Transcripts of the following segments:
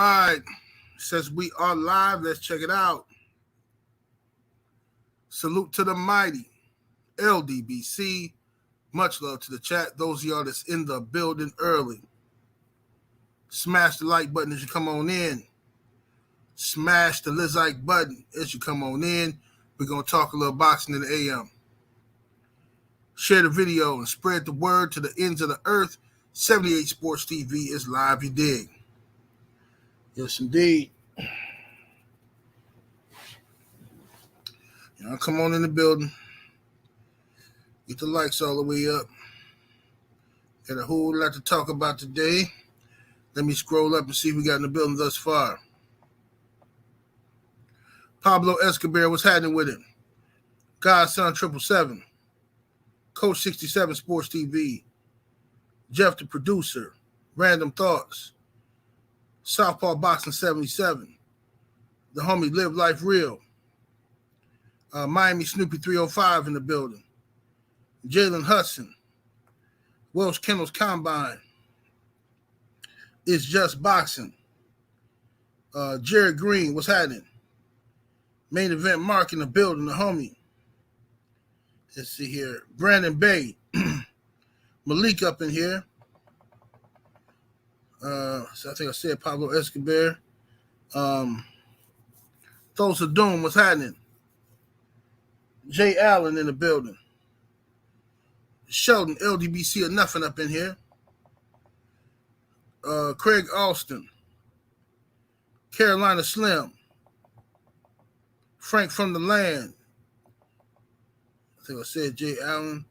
right. Says we are live. Let's check it out. Salute to the mighty LDBC. Much love to the chat. Those of y'all that's in the building early. Smash the like button as you come on in. Smash the Lizike button as you come on in. We're going to talk a little boxing in the AM. Share the video and spread the word to the ends of the earth. 78 Sports TV is live, you dig. Yes, indeed. Y'all come on in the building. Get the likes all the way up. Got a whole lot to talk about today. Let me scroll up and see if we got in the building thus far. Pablo Escobar, what's happening with him? Godson 777. Coach 67 Sports TV. Jeff the producer. Random Thoughts. Southpaw Boxing 77. The homie Live Life Real. Miami Snoopy 305 in the building. Jalen Hudson. Welsh Kennels Combine. It's Just Boxing. Jared Green, what's happening? Main Event Mark in the building, the homie. Let's see here. Brandon Bay. Malik up in here. So I think I said Pablo Escobar. Thulsa Doom, what's happening? Jay Allen in the building. Sheldon, LDBC or nothing up in here. Craig Alston. Carolina Slim. Frank from the Land. I think I said Jay Allen.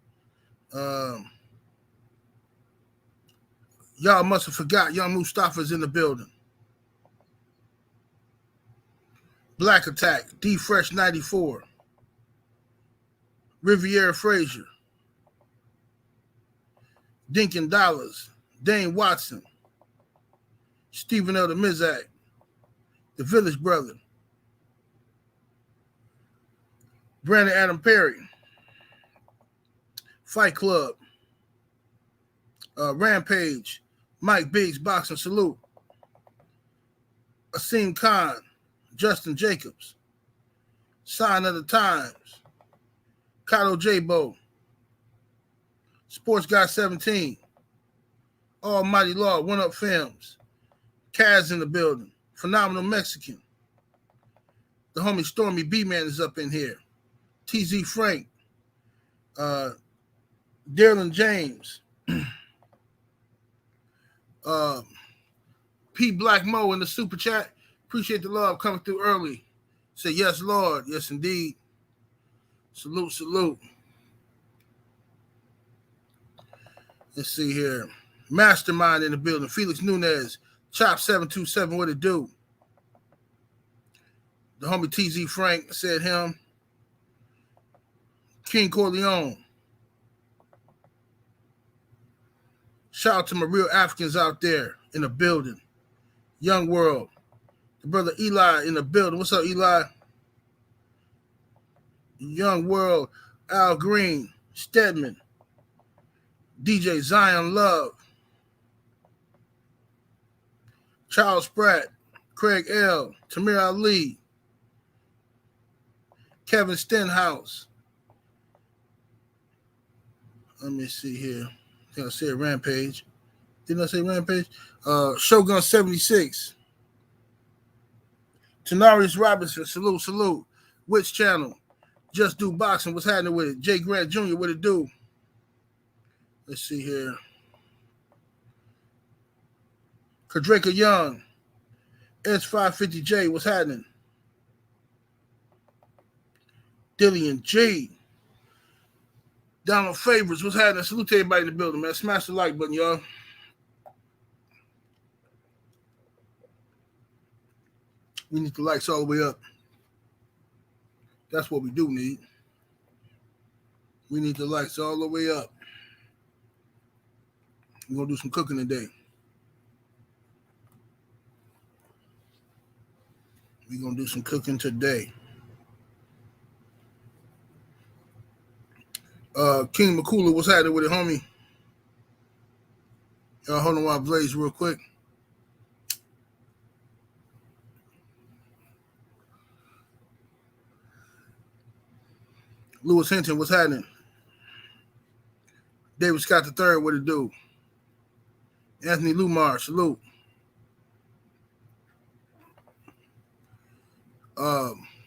Y'all must have forgot Young Mustafa's in the building. Black Attack. D Fresh 94. Riviera Frazier. Dinkin Dollars. Dane Watson. Stephen L. the Mizak. The Village Brother. Brandon Adam Perry. Fight Club. Rampage. Mike Biggs Boxing Salute. Asim Khan. Justin Jacobs. Sign of the Times. Kato J-Bo. Sports Guy 17. Almighty Law, One Up Films. Kaz in the building. Phenomenal Mexican. The homie Stormy B-Man is up in here. TZ Frank. Darren James. P. Black Mo in the super chat. Appreciate the love coming through early. Say yes, Lord. Yes, indeed. Salute, salute. Let's see here. Mastermind in the building. Felix Nunez. Chop 727. What it do? The homie TZ Frank said him. King Corleone. Shout out to my real Africans out there in the building. Young World. The brother Eli in the building. What's up, Eli? Young World. Al Green. Stedman. DJ Zion Love. Charles Pratt. Craig L. Tamir Ali. Kevin Stenhouse. Let me see here. I think I said Rampage. Didn't I say Rampage? Shogun 76. Tenarius Robinson. Salute, salute. Which channel? Just Do Boxing. What's happening with it? Jay Grant Jr. What it do? Let's see here. Kadraka Young. S550J. What's happening? Dillian G. Donald Favors. What's happening? Salute to everybody in the building, man. Smash the like button, y'all. We need the likes all the way up. That's what we do need. We need the likes all the way up. We're going to do some cooking today. We're going to do some cooking today. King McCooler, what's happening with it, homie? Y'all hold on while I blaze real quick. Lewis Hinton, what's happening? David Scott III, what it do? Anthony Lumar, salute.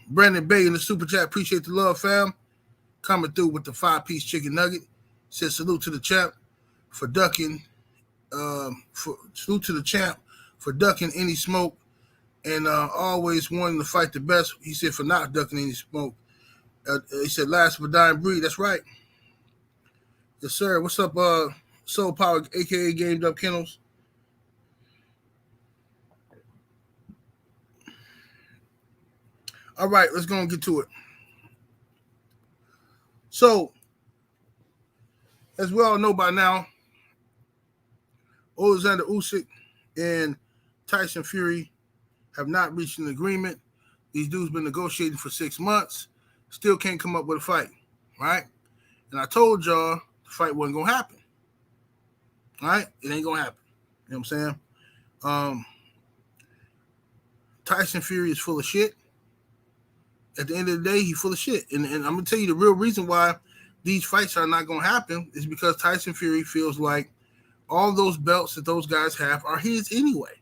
Brandon Bay in the super chat, appreciate the love, fam. Coming through with the 5-piece chicken nugget. Says salute to the champ for ducking. Salute to the champ for ducking any smoke and always wanting to fight the best. He said for not ducking any smoke. He said last of a dying breed. That's right. Yes, sir. What's up, Soul Power, aka Gamed Up Kennels? All right, let's go and get to it. So, as we all know by now, Oleksandr Usyk and Tyson Fury have not reached an agreement. These dudes been negotiating for 6 months, still can't come up with a fight, right? And I told y'all the fight wasn't gonna happen, right? It ain't gonna happen. You know what I'm saying? Tyson Fury is full of shit. At the end of the day, he's full of shit. And I'm going to tell you the real reason why these fights are not going to happen is because Tyson Fury feels like all those belts that those guys have are his anyway.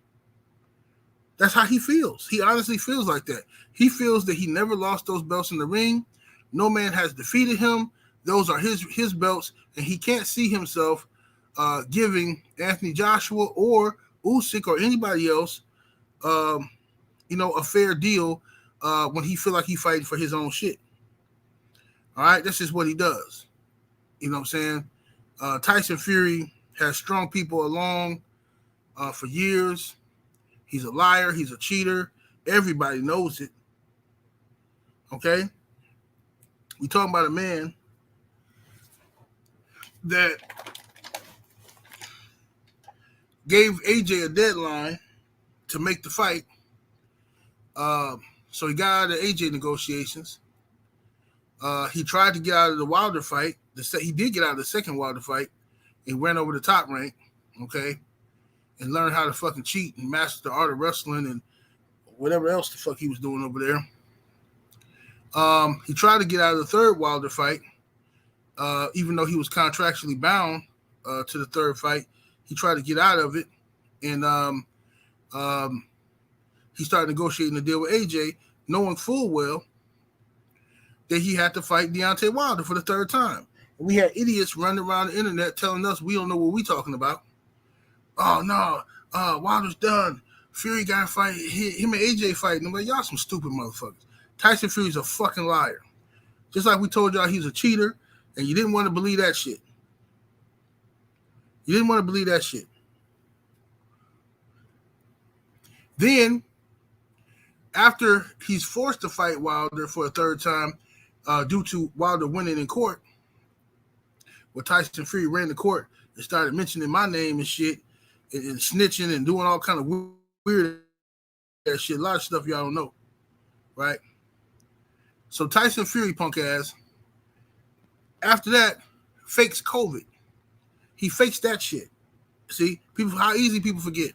That's how he feels. He honestly feels like that. He feels that he never lost those belts in the ring. No man has defeated him. Those are his belts, and he can't see himself giving Anthony Joshua or Usyk or anybody else, a fair deal when he feel like he fighting for his own shit. All right, this is what he does. You know what I'm saying? Tyson Fury has strung people along for years. He's a liar. He's a cheater. Everybody knows it. Okay? We talking about a man that gave AJ a deadline to make the fight. So he got out of the AJ negotiations. He tried to get out of the Wilder fight. He did get out of the second Wilder fight and went over the top rank, okay, and learned how to fucking cheat and master the art of wrestling and whatever else the fuck he was doing over there. He tried to get out of the third Wilder fight, even though he was contractually bound to the third fight. He tried to get out of it, and he started negotiating a deal with AJ, knowing full well that he had to fight Deontay Wilder for the third time. And we had idiots running around the internet telling us we don't know what we're talking about. Oh, no, Wilder's done. Fury got to fight. Him and AJ fighting. I'm like, y'all some stupid motherfuckers. Tyson Fury's a fucking liar. Just like we told y'all he's a cheater, and you didn't want to believe that shit. You didn't want to believe that shit. Then, after he's forced to fight Wilder for a third time due to Wilder winning in court, where Tyson Fury ran the court and started mentioning my name and shit and snitching and doing all kind of weird shit, a lot of stuff y'all don't know, right? So Tyson Fury, punk ass, after that, fakes COVID. He fakes that shit. See, people, how easy people forget.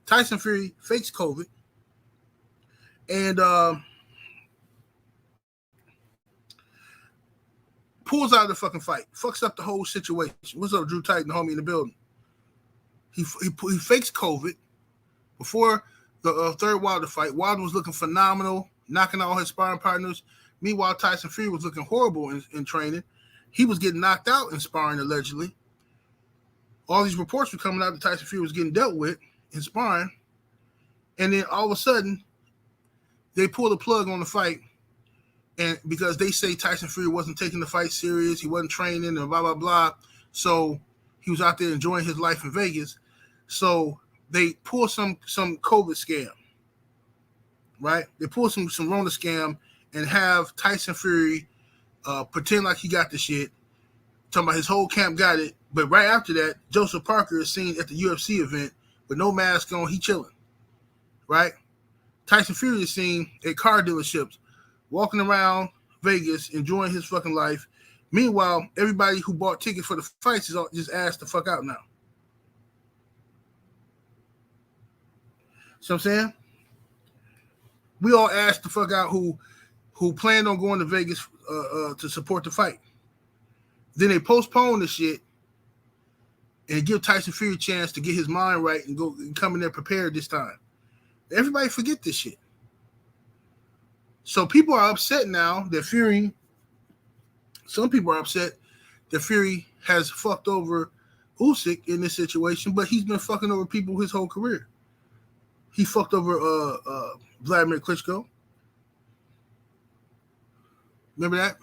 Tyson Fury fakes COVID and pulls out of the fucking fight, fucks up the whole situation. What's up, Drew Titan, the homie in the building? He fakes COVID before the third Wilder fight. Wilder was looking phenomenal, knocking out all his sparring partners. Meanwhile, Tyson Fury was looking horrible in training. He was getting knocked out in sparring, allegedly. All these reports were coming out that Tyson Fury was getting dealt with in sparring. And then all of a sudden, they pull the plug on the fight. And because they say Tyson Fury wasn't taking the fight serious, he wasn't training and blah, blah, blah. So he was out there enjoying his life in Vegas. So they pull some COVID scam, right? They pull some Rona scam and have Tyson Fury pretend like he got the shit, talking about his whole camp got it. But right after that, Joseph Parker is seen at the UFC event with no mask on. He chilling, right? Tyson Fury is seen at car dealerships, walking around Vegas, enjoying his fucking life. Meanwhile, everybody who bought tickets for the fights is all just asked the fuck out now. See what I'm saying? We all asked the fuck out who who planned on going to Vegas to support the fight. Then they postponed the shit and give Tyson Fury a chance to get his mind right and go and come in there prepared this time. Everybody forget this shit. So people are upset now that Fury, some people are upset that Fury has fucked over Usyk in this situation, but he's been fucking over people his whole career. He fucked over Vladimir Klitschko. Remember that?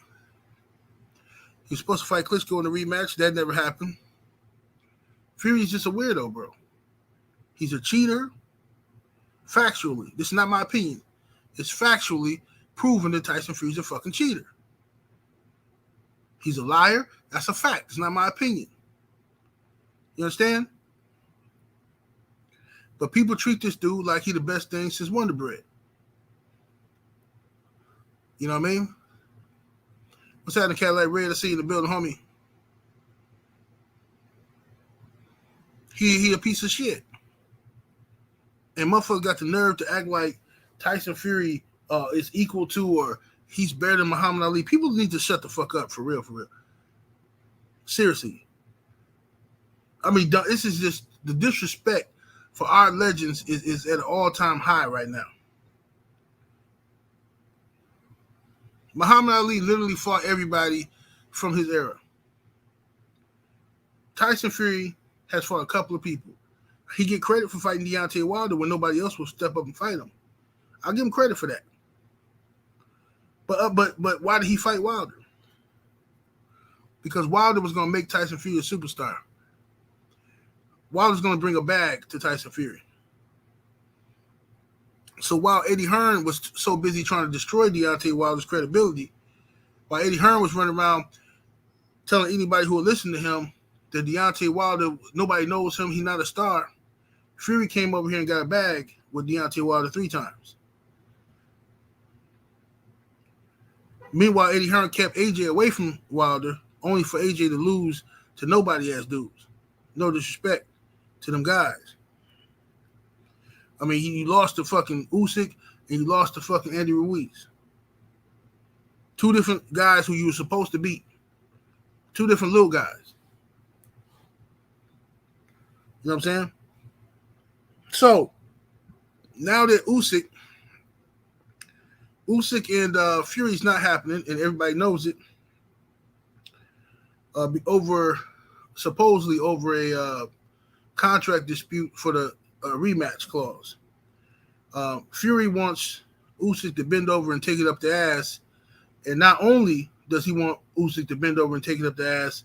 He was supposed to fight Klitschko in the rematch. That never happened. Fury's just a weirdo, bro. He's a cheater. Factually. This is not my opinion. It's factually proven that Tyson Fury's a fucking cheater. He's a liar. That's a fact. It's not my opinion. You understand? But people treat this dude like he the best thing since Wonder Bread. You know what I mean? What's happening, Cadillac Red? I see you in the building, homie. He a piece of shit. And motherfuckers got the nerve to act like Tyson Fury is equal to or he's better than Muhammad Ali. People need to shut the fuck up, for real, for real. Seriously. I mean, this is just the disrespect for our legends is at an all-time high right now. Muhammad Ali literally fought everybody from his era. Tyson Fury has fought a couple of people. He get credit for fighting Deontay Wilder when nobody else will step up and fight him. I'll give him credit for that. But why did he fight Wilder? Because Wilder was going to make Tyson Fury a superstar. Wilder's going to bring a bag to Tyson Fury. So while Eddie Hearn was so busy trying to destroy Deontay Wilder's credibility, while Eddie Hearn was running around telling anybody who would listen to him that Deontay Wilder, nobody knows him, he's not a star, Fury came over here and got a bag with Deontay Wilder 3 times. Meanwhile, Eddie Hearn kept AJ away from Wilder, only for AJ to lose to nobody-ass dudes. No disrespect to them guys. I mean, he lost to fucking Usyk and he lost to fucking Andy Ruiz. 2 different guys who you were supposed to beat. 2 different little guys. You know what I'm saying? So, now that Usyk and Fury's not happening, and everybody knows it, supposedly over a contract dispute for the rematch clause. Fury wants Usyk to bend over and take it up the ass, and not only does he want Usyk to bend over and take it up the ass,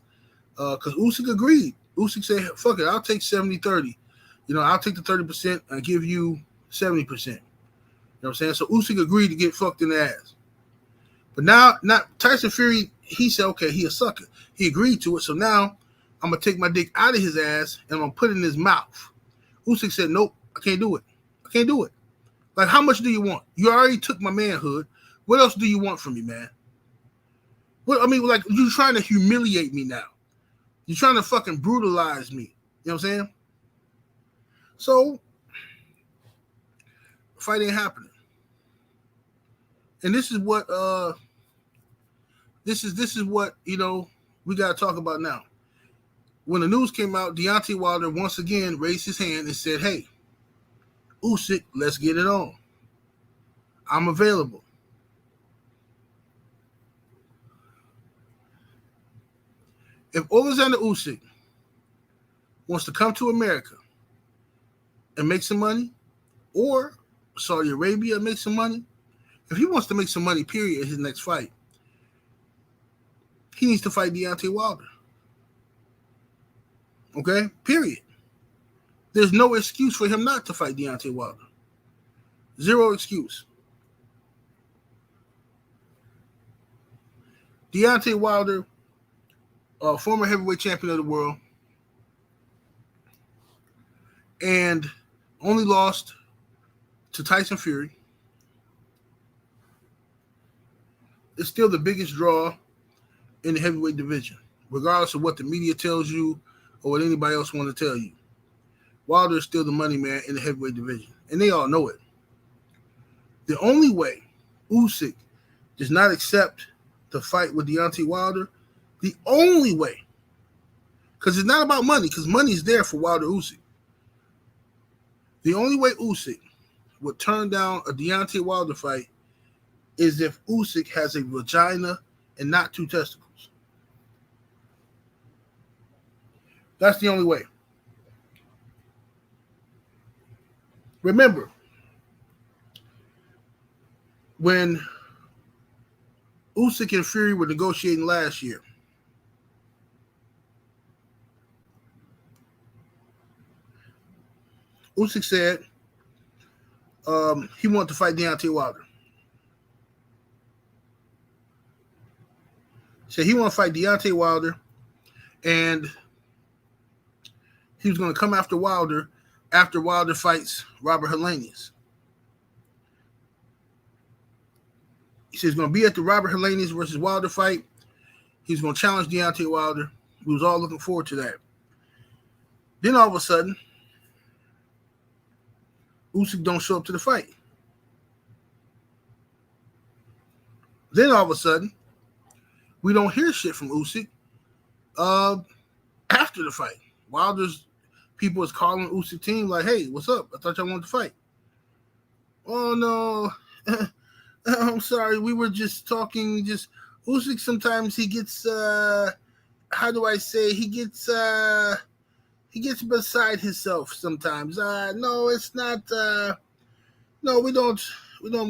because Usyk agreed. Usyk said, fuck it, I'll take 70-30. You know, I'll take the 30% and give you 70%. You know what I'm saying? So Usyk agreed to get fucked in the ass. But now, not Tyson Fury, he said, okay, he a sucker. He agreed to it. So now I'm going to take my dick out of his ass and I'm going to put it in his mouth. Usyk said, nope, I can't do it. I can't do it. Like, how much do you want? You already took my manhood. What else do you want from me, man? What, I mean, like, you're trying to humiliate me now. You're trying to fucking brutalize me. You know what I'm saying? So, fight ain't happening. And this is what this is what, you know, we got to talk about now. When the news came out, Deontay Wilder once again raised his hand and said, hey, Usyk, let's get it on. I'm available. If Oleksandr Usyk wants to come to America and make some money, or Saudi Arabia and make some money, if he wants to make some money, period, in his next fight, he needs to fight Deontay Wilder. Okay? Period. There's no excuse for him not to fight Deontay Wilder. Zero excuse. Deontay Wilder, former heavyweight champion of the world, and only lost to Tyson Fury. It's still the biggest draw in the heavyweight division, regardless of what the media tells you or what anybody else want to tell you. Wilder is still the money man in the heavyweight division, and they all know it. The only way Usyk does not accept the fight with Deontay Wilder, the only way, because it's not about money, because money is there for Wilder Usyk. The only way Usyk would turn down a Deontay Wilder fight is if Usyk has a vagina and not 2 testicles. That's the only way. Remember, when Usyk and Fury were negotiating last year, Usyk said he wanted to fight Deontay Wilder. He said he wanted to fight Deontay Wilder, and he was going to come after Wilder after Wilder fights Robert Helenius. He said he's going to be at the Robert Helenius versus Wilder fight. He's going to challenge Deontay Wilder. We was all looking forward to that. Then all of a sudden, Usyk don't show up to the fight. Then all of a sudden, we don't hear shit from Usyk after the fight. Wilder's people is calling Usyk team like, hey, what's up? I thought y'all wanted to fight. Oh, no. I'm sorry. We were just talking. Usyk sometimes he gets, how do I say? He gets beside himself sometimes. No, it's not. No, we don't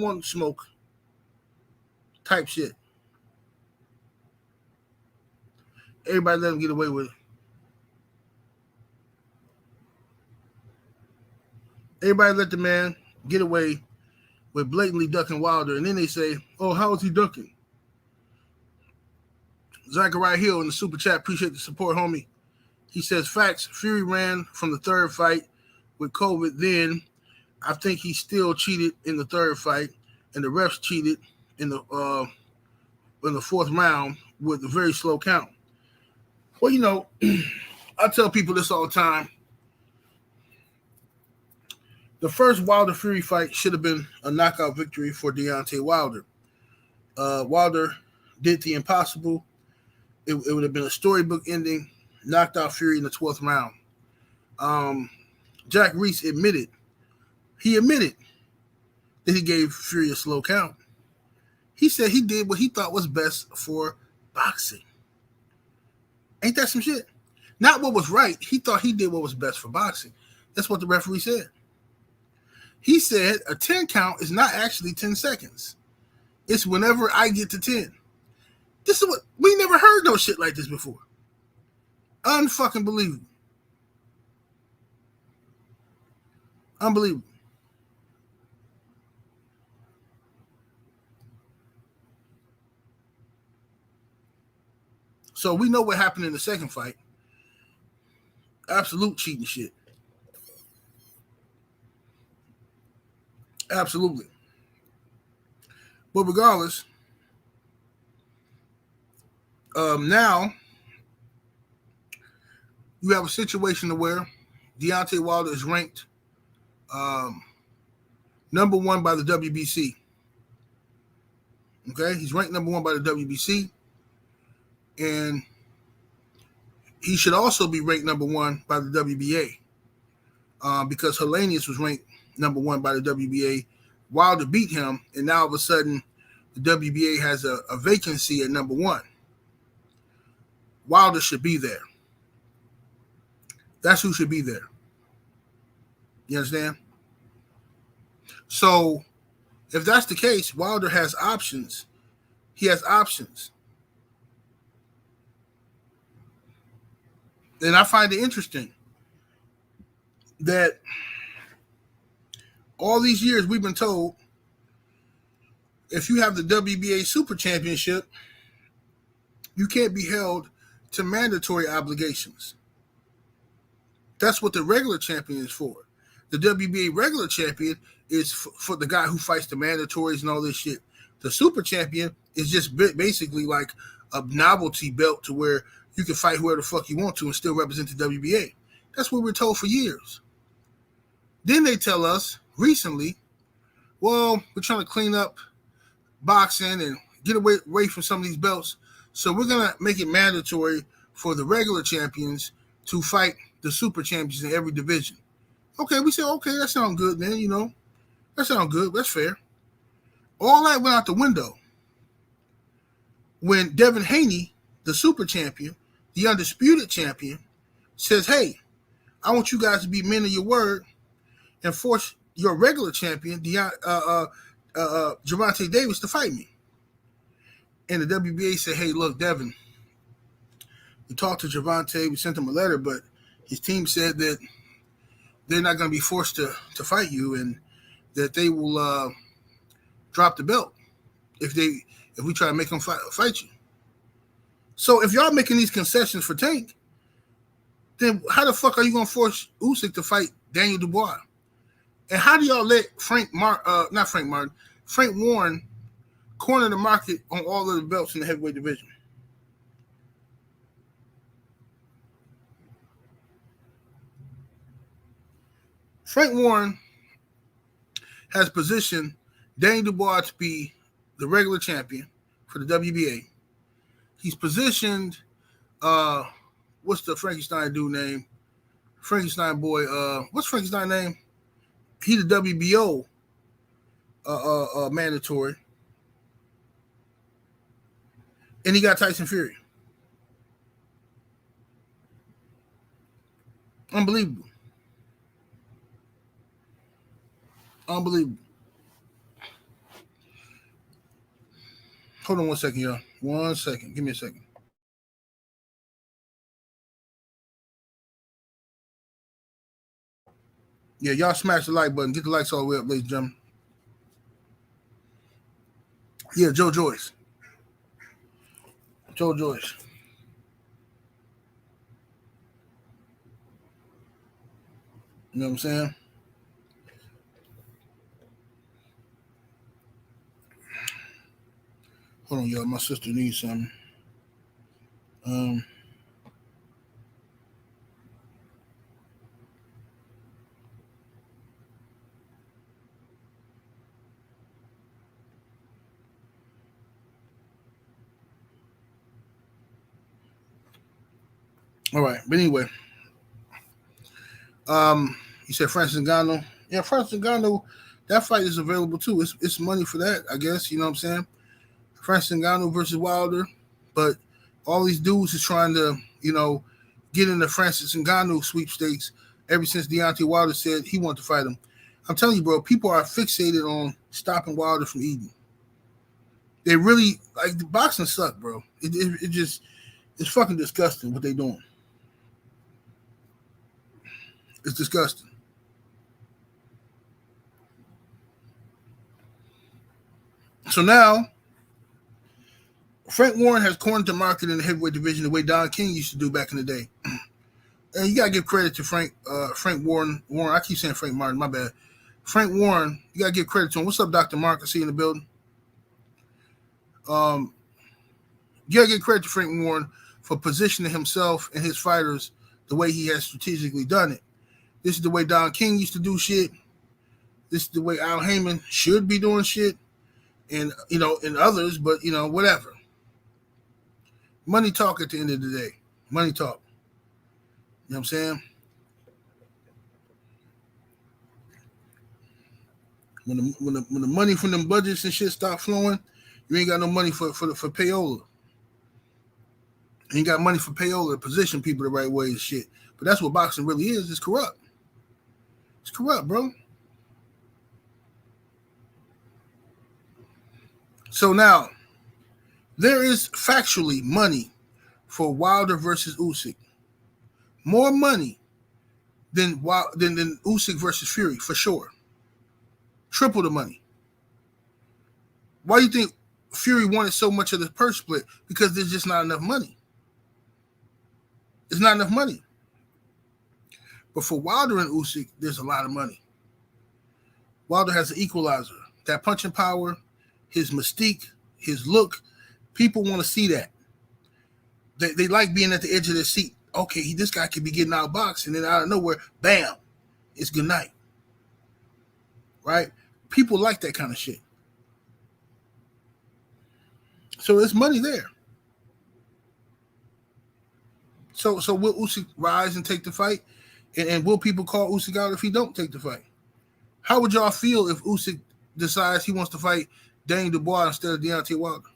want smoke type shit. Everybody let him get away with it. Everybody let the man get away with blatantly ducking Wilder. And then they say, oh, how is he ducking? Zachariah Hill in the super chat, appreciate the support, homie. He says, facts, Fury ran from the 3rd fight with COVID. Then I think he still cheated in the 3rd fight, and the refs cheated in the 4th round with a very slow count. Well, you know, I tell people this all the time. The first Wilder Fury fight should have been a knockout victory for Deontay Wilder. Wilder did the impossible. It would have been a storybook ending, knocked out Fury in the 12th round. Jack Reese admitted that he gave Fury a slow count. He said he did what he thought was best for boxing. Ain't that some shit? Not what was right. He thought he did what was best for boxing. That's what the referee said. He said a 10 count is not actually 10 seconds. It's whenever I get to 10. This is what we never heard no shit like this before. Unfucking believable. Unbelievable. So we know what happened in the second fight. Absolute cheating shit. Absolutely. But regardless, now you have a situation where Deontay Wilder is ranked number 1 by the WBC. Okay, he's ranked number 1 by the WBC, and he should also be ranked number 1 by the WBA because Helenius was ranked number 1 by the WBA. Wilder beat him, and now all of a sudden the WBA has a vacancy at number 1. Wilder should be there. That's who should be there. You understand? So if that's the case, Wilder has options. He has options. And I find it interesting that all these years we've been told if you have the WBA Super Championship, you can't be held to mandatory obligations. That's what the regular champion is for. The WBA regular champion is for the guy who fights the mandatories and all this shit. The Super Champion is just basically like a novelty belt to where you can fight whoever the fuck you want to and still represent the WBA. That's what we're told for years. Then they tell us recently, well, we're trying to clean up boxing and, get away from some of these belts. So we're going to make it mandatory for the regular champions to fight the super champions in every division. Okay, we said, okay, that sounds good then, That sounds good. That's fair. All that went out the window when Devin Haney, the super champion, the undisputed champion, says, hey, I want you guys to be men of your word and force your regular champion, Gervonta Davis, to fight me. And the WBA said, hey, look, Devin, we talked to Gervonta, we sent him a letter, but his team said that they're not going to be forced to fight you and that they will drop the belt if we try to make them fight you. So if y'all making these concessions for Tank, then how the fuck are you going to force Usyk to fight Daniel Dubois? And how do y'all let Frank Warren corner the market on all of the belts in the heavyweight division? Frank Warren has positioned Daniel Dubois to be the regular champion for the WBA. He's positioned, what's the Frankenstein dude name? Frankenstein boy. What's Frankenstein name? He the WBO mandatory. And he got Tyson Fury. Unbelievable. Unbelievable. Hold on 1 second, y'all. 1 second. Give me a second. Yeah, y'all smash the like button. Get the likes all the way up, ladies and gentlemen. Yeah, Joe Joyce. Joe Joyce. You know what I'm saying? Hold on, y'all. My sister needs something. All right, but anyway, you said Francis Ngannou. Yeah, Francis Ngannou. That fight is available too. It's money for that, I guess. You know what I'm saying? Francis Ngannou versus Wilder, but all these dudes is trying to, get in the Francis Ngannou sweepstakes ever since Deontay Wilder said he wanted to fight him. I'm telling you, bro, people are fixated on stopping Wilder from eating. They really the boxing suck, bro. It's fucking disgusting what they doing. It's disgusting. So now, Frank Warren has cornered the market in the heavyweight division the way Don King used to do back in the day. And you gotta give credit to Frank Warren. I keep saying Frank Martin, my bad. Frank Warren, you gotta give credit to him. What's up, Dr. Mark? I see you in the building. You gotta give credit to Frank Warren for positioning himself and his fighters the way he has strategically done it. This is the way Don King used to do shit. This is the way Al Heyman should be doing shit. And, and others, but, whatever. Money talk at the end of the day. Money talk. You know what I'm saying? When the money from them budgets and shit stop flowing, you ain't got no money for payola. You ain't got money for payola to position people the right way and shit. But that's what boxing really is. It's corrupt. It's corrupt, bro. So now, there is factually money for Wilder versus Usyk. More money than Usyk versus Fury, for sure. Triple the money. Why do you think Fury wanted so much of the purse split? Because there's just not enough money. There's not enough money. But for Wilder and Usyk, there's a lot of money. Wilder has an equalizer. That punching power, his mystique, his look, people want to see that. They like being at the edge of their seat. Okay, this guy could be getting outboxed, and then out of nowhere, bam, it's good night. Right? People like that kind of shit. So there's money there. So will Usyk rise and take the fight? And will people call Usyk out if he don't take the fight? How would y'all feel if Usyk decides he wants to fight Daniel Dubois instead of Deontay Wilder?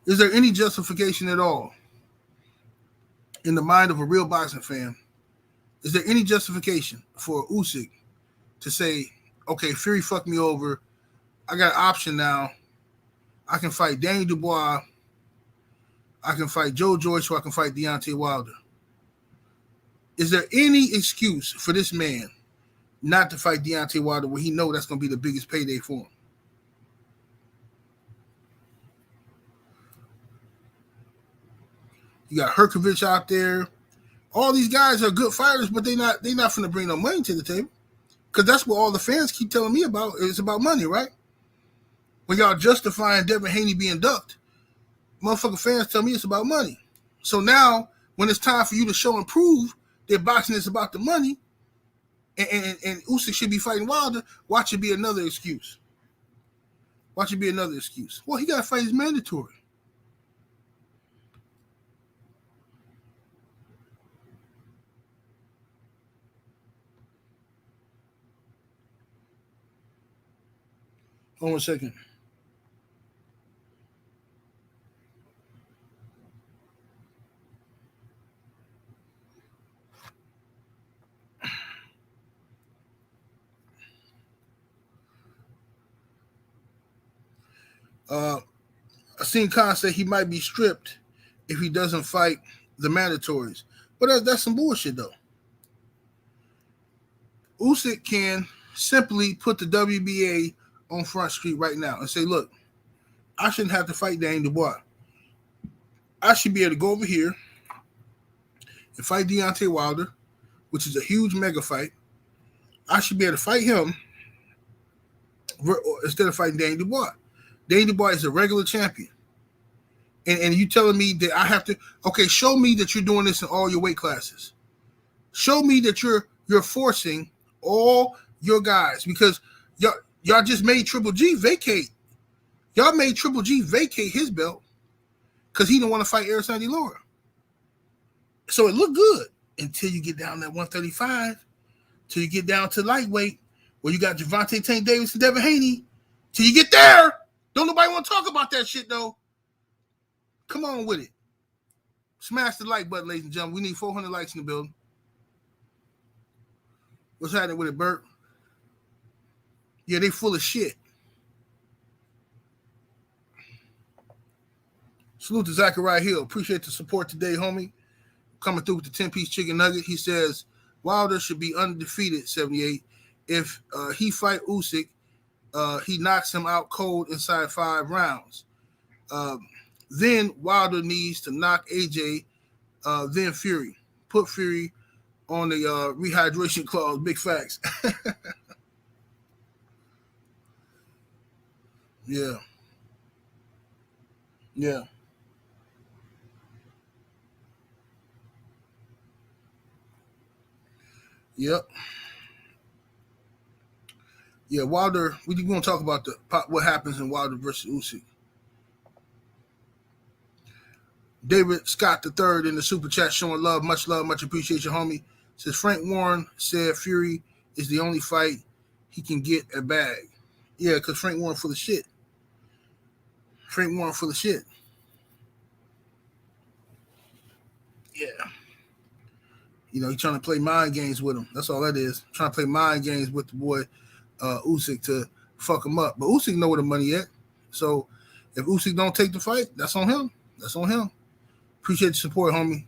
Is there any justification at all in the mind of a real boxing fan? Is there any justification for Usyk to say, okay, Fury fucked me over. I got an option now. I can fight Daniel Dubois. I can fight Joe Joyce, or I can fight Deontay Wilder. Is there any excuse for this man not to fight Deontay Wilder when he know that's going to be the biggest payday for him? You got Herkovich out there. All these guys are good fighters, but they're not going to bring no money to the table. Because that's what all the fans keep telling me about. It's about money, right? When y'all justifying Devin Haney being ducked, motherfucking fans tell me it's about money. So now, when it's time for you to show and prove that boxing is about the money, and Usyk should be fighting Wilder, watch it be another excuse. Watch it be another excuse. Well, he got to fight his mandatory. Hold on a second. I seen Khan say he might be stripped if he doesn't fight the mandatories. But that's some bullshit, though. Usyk can simply put the WBA on Front Street right now and say, look, I shouldn't have to fight Daniel Dubois. I should be able to go over here and fight Deontay Wilder, which is a huge mega fight. I should be able to fight him instead of fighting Daniel Dubois. Daniel Dubois is a regular champion. And you telling me that I have to, okay, show me that you're doing this in all your weight classes. Show me that you're forcing all your guys, because y'all just made Triple G vacate. Y'all made Triple G vacate his belt because he didn't want to fight Oleksandr Usyk. So it looked good until you get down that 135, till you get down to lightweight, where you got Gervonta Tank Davis and Devin Haney. Till you get there, don't nobody want to talk about that shit, though. Come on with it. Smash the like button, ladies and gentlemen. We need 400 likes in the building. What's happening with it, Bert? Yeah, they full of shit. Salute to Zachariah Hill. Appreciate the support today, homie. Coming through with the 10-piece chicken nugget. He says Wilder should be undefeated, 78. If he fight Usyk, he knocks him out cold inside 5 rounds. Then Wilder needs to knock AJ, then Fury. Put Fury on the rehydration clause. Big facts. Yeah. Yeah. Yep. Yeah, Wilder, we're going to talk about what happens in Wilder versus Usyk. David Scott III in the super chat showing love, much appreciation, homie. Says Frank Warren said Fury is the only fight he can get a bag. Yeah, because Frank Warren full of shit. Frank Warren full of shit. Yeah. You know, he's trying to play mind games with him. That's all that is. Trying to play mind games with the boy Usyk to fuck him up. But Usyk know where the money at. So if Usyk don't take the fight, that's on him. That's on him. Appreciate the support, homie.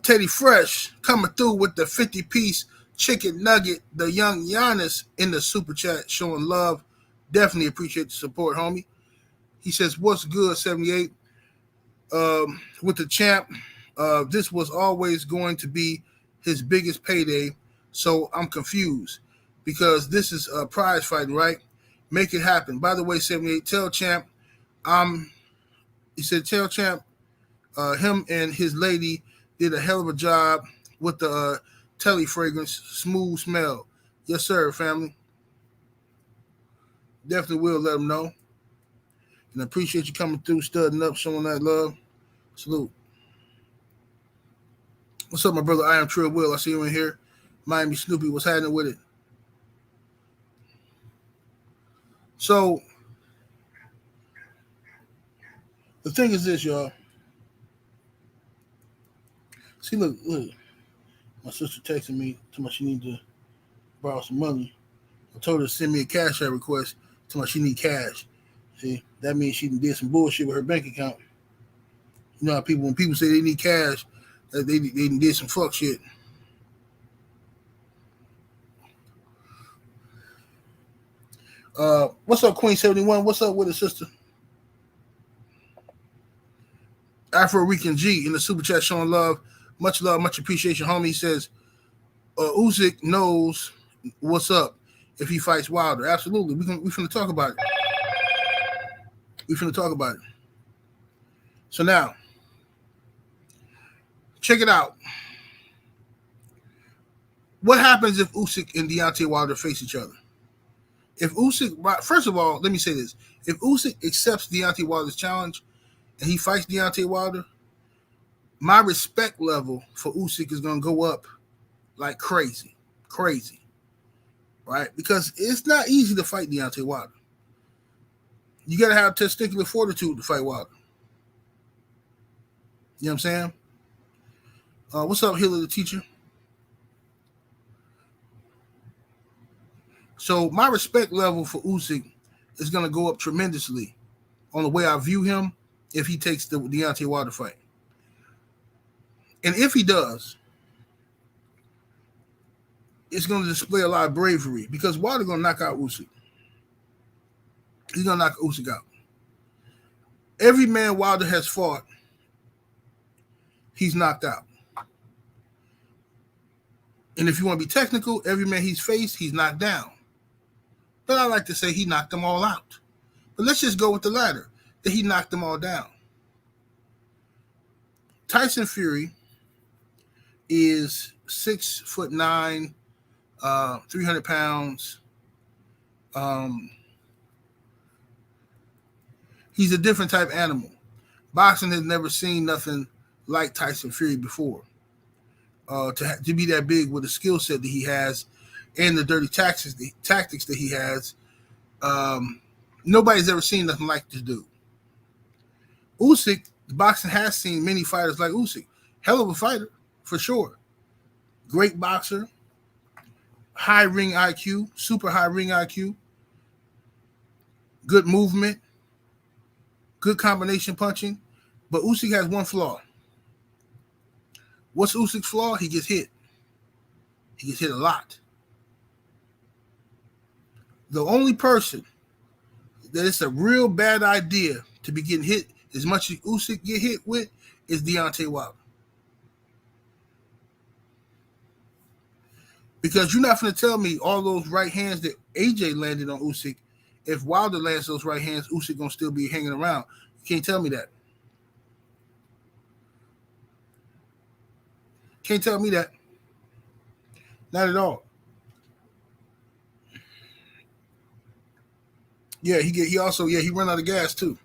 Teddy Fresh coming through with the 50-piece chicken nugget. The young Giannis in the super chat showing love. Definitely appreciate the support, homie. He says, what's good, 78? With the champ, this was always going to be his biggest payday, so I'm confused because this is a prize fighting, right? Make it happen. By the way, 78, tell champ, he said, tell champ, him and his lady did a hell of a job with the Telly fragrance, smooth smell. Yes, sir, family. Definitely will let them know. And I appreciate you coming through, studying up, showing that love. Salute. What's up, my brother? I am Trill Will. I see you in here. Miami Snoopy, what's happening with it? So, the thing is this, y'all. See, look. My sister texted me, told me she need to borrow some money. I told her to send me a cash app request, told me she need cash. See, that means she did some bullshit with her bank account. You know how people, when people say they need cash, that they did some fuck shit. What's up, Queen 71? What's up with it, sister? Afro Rican G in the super chat showing love, much appreciation, homie. He says, Usyk knows what's up if he fights Wilder. Absolutely, we finna talk about it. We finna talk about it. So now, check it out. What happens if Usyk and Deontay Wilder face each other? If Usyk, first of all, let me say this: if Usyk accepts Deontay Wilder's challenge and he fights Deontay Wilder, my respect level for Usyk is gonna go up like crazy, right? Because it's not easy to fight Deontay Wilder. You gotta have testicular fortitude to fight Wilder. You know what I'm saying? What's up, Hiller the teacher? So my respect level for Usyk is gonna go up tremendously on the way I view him if he takes the Deontay Wilder fight. And if he does, it's going to display a lot of bravery because Wilder's going to knock out Usyk. He's going to knock Usyk out. Every man Wilder has fought, he's knocked out. And if you want to be technical, every man he's faced, he's knocked down. But I like to say he knocked them all out. But let's just go with the latter, that he knocked them all down. Tyson Fury is 6'9", 300 pounds. He's a different type of animal. Boxing has never seen nothing like Tyson Fury before. To be that big with the skill set that he has and the dirty tactics that he has, nobody's ever seen nothing like this dude. Usyk, boxing has seen many fighters like Usyk. Hell of a fighter, for sure. Great boxer, high ring IQ, super high ring IQ, good movement, good combination punching. But Usyk has one flaw. What's Usyk's flaw? He gets hit. He gets hit a lot. The only person that it's a real bad idea to be getting hit as much as Usyk get hit with is Deontay Wilder. Because you're not going to tell me all those right hands that AJ landed on Usyk. If Wilder lands those right hands, Usyk going to still be hanging around. You can't tell me that. Can't tell me that. Not at all. Yeah, he also run out of gas too.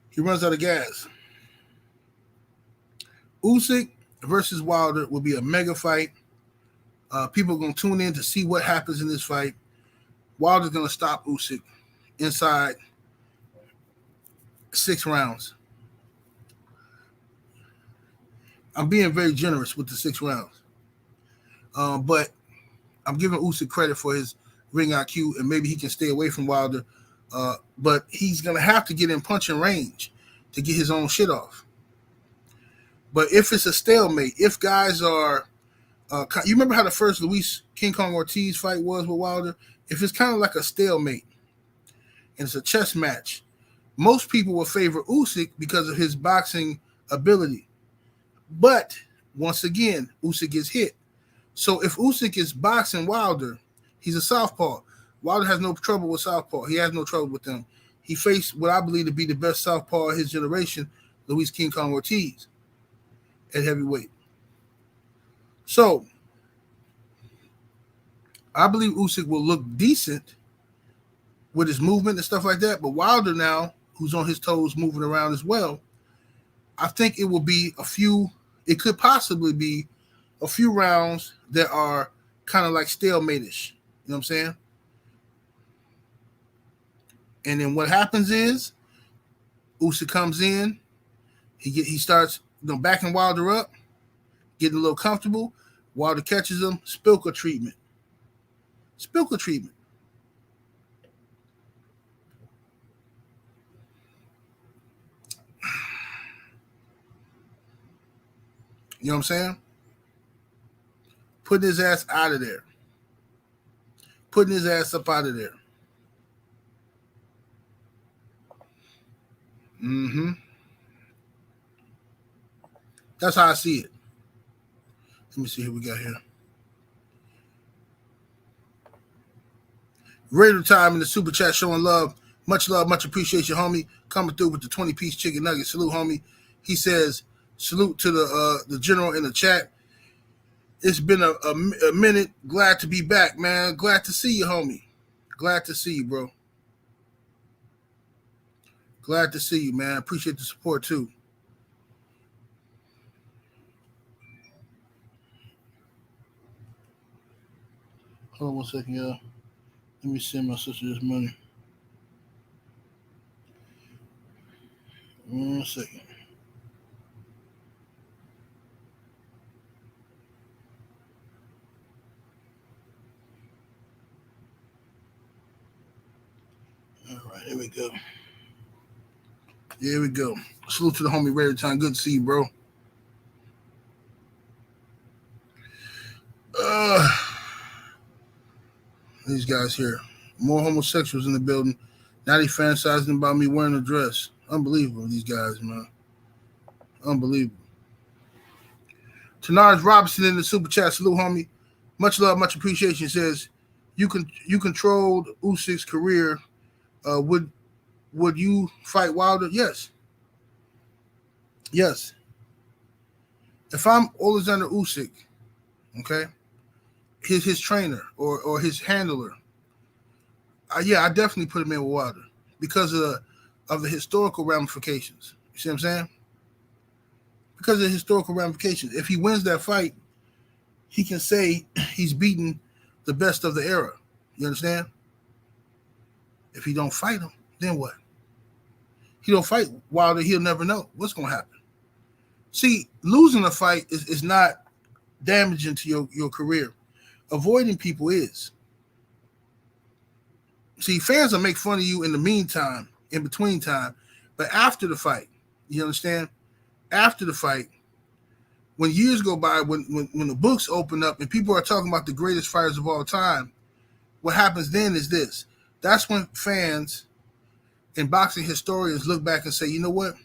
He runs out of gas. Usyk versus Wilder will be a mega fight. People are going to tune in to see what happens in this fight. Wilder's going to stop Usyk inside 6 rounds. I'm being very generous with the 6 rounds. But I'm giving Usyk credit for his ring IQ, and maybe he can stay away from Wilder. But he's going to have to get in punching range to get his own shit off. But if it's a stalemate, if guys are you remember how the first Luis King Kong Ortiz fight was with Wilder? If it's kind of like a stalemate and it's a chess match, most people will favor Usyk because of his boxing ability. But once again, Usyk gets hit. So if Usyk is boxing Wilder, he's a southpaw. Wilder has no trouble with southpaw. He has no trouble with them. He faced what I believe to be the best southpaw of his generation, Luis King Kong Ortiz, at heavyweight. So I believe Usyk will look decent with his movement and stuff like that. But Wilder now, who's on his toes, moving around as well, I think it will be a few. It could possibly be a few rounds that are kind of like stalemate-ish. You know what I'm saying? And then what happens is Usyk comes in, he starts backing Wilder up, getting a little comfortable. Wilder catches him, Spilker treatment. Spilker treatment. You know what I'm saying? Putting his ass out of there. Putting his ass up out of there. Mm-hmm. That's how I see it. Let me see who we got here. Radio Time in the super chat showing love. Much love, much appreciation, homie. Coming through with the 20-piece chicken nugget. Salute, homie. He says, salute to the general in the chat. It's been a minute. Glad to be back, man. Glad to see you, homie. Glad to see you, bro. Glad to see you, man. Appreciate the support, too. Hold on 1 second, y'all. Let me send my sister this money. 1 second. All right, here we go. Here we go. Salute to the homie Radio Time. Good to see you, bro. These guys here. More homosexuals in the building. Now they fantasizing about me wearing a dress. Unbelievable, these guys, man. Unbelievable. Tanaj Robinson in the super chat. Salute, homie. Much love, much appreciation. Says, you controlled Usyk's career. Would you fight Wilder? Yes. Yes. If I'm Oleksandr Usyk, okay, his trainer or his handler, I definitely put him in with Wilder because of the historical ramifications. You see what I'm saying? Because of the historical ramifications. If he wins that fight, he can say he's beaten the best of the era. You understand? If he don't fight him, then what? He don't fight Wilder, he'll never know what's going to happen. See, losing a fight is not damaging to your career. Avoiding people is. See, fans will make fun of you in the meantime, in between time, but after the fight, you understand? After the fight, when years go by, when the books open up and people are talking about the greatest fighters of all time, what happens then is this. That's when fans and boxing historians look back and say, you know what?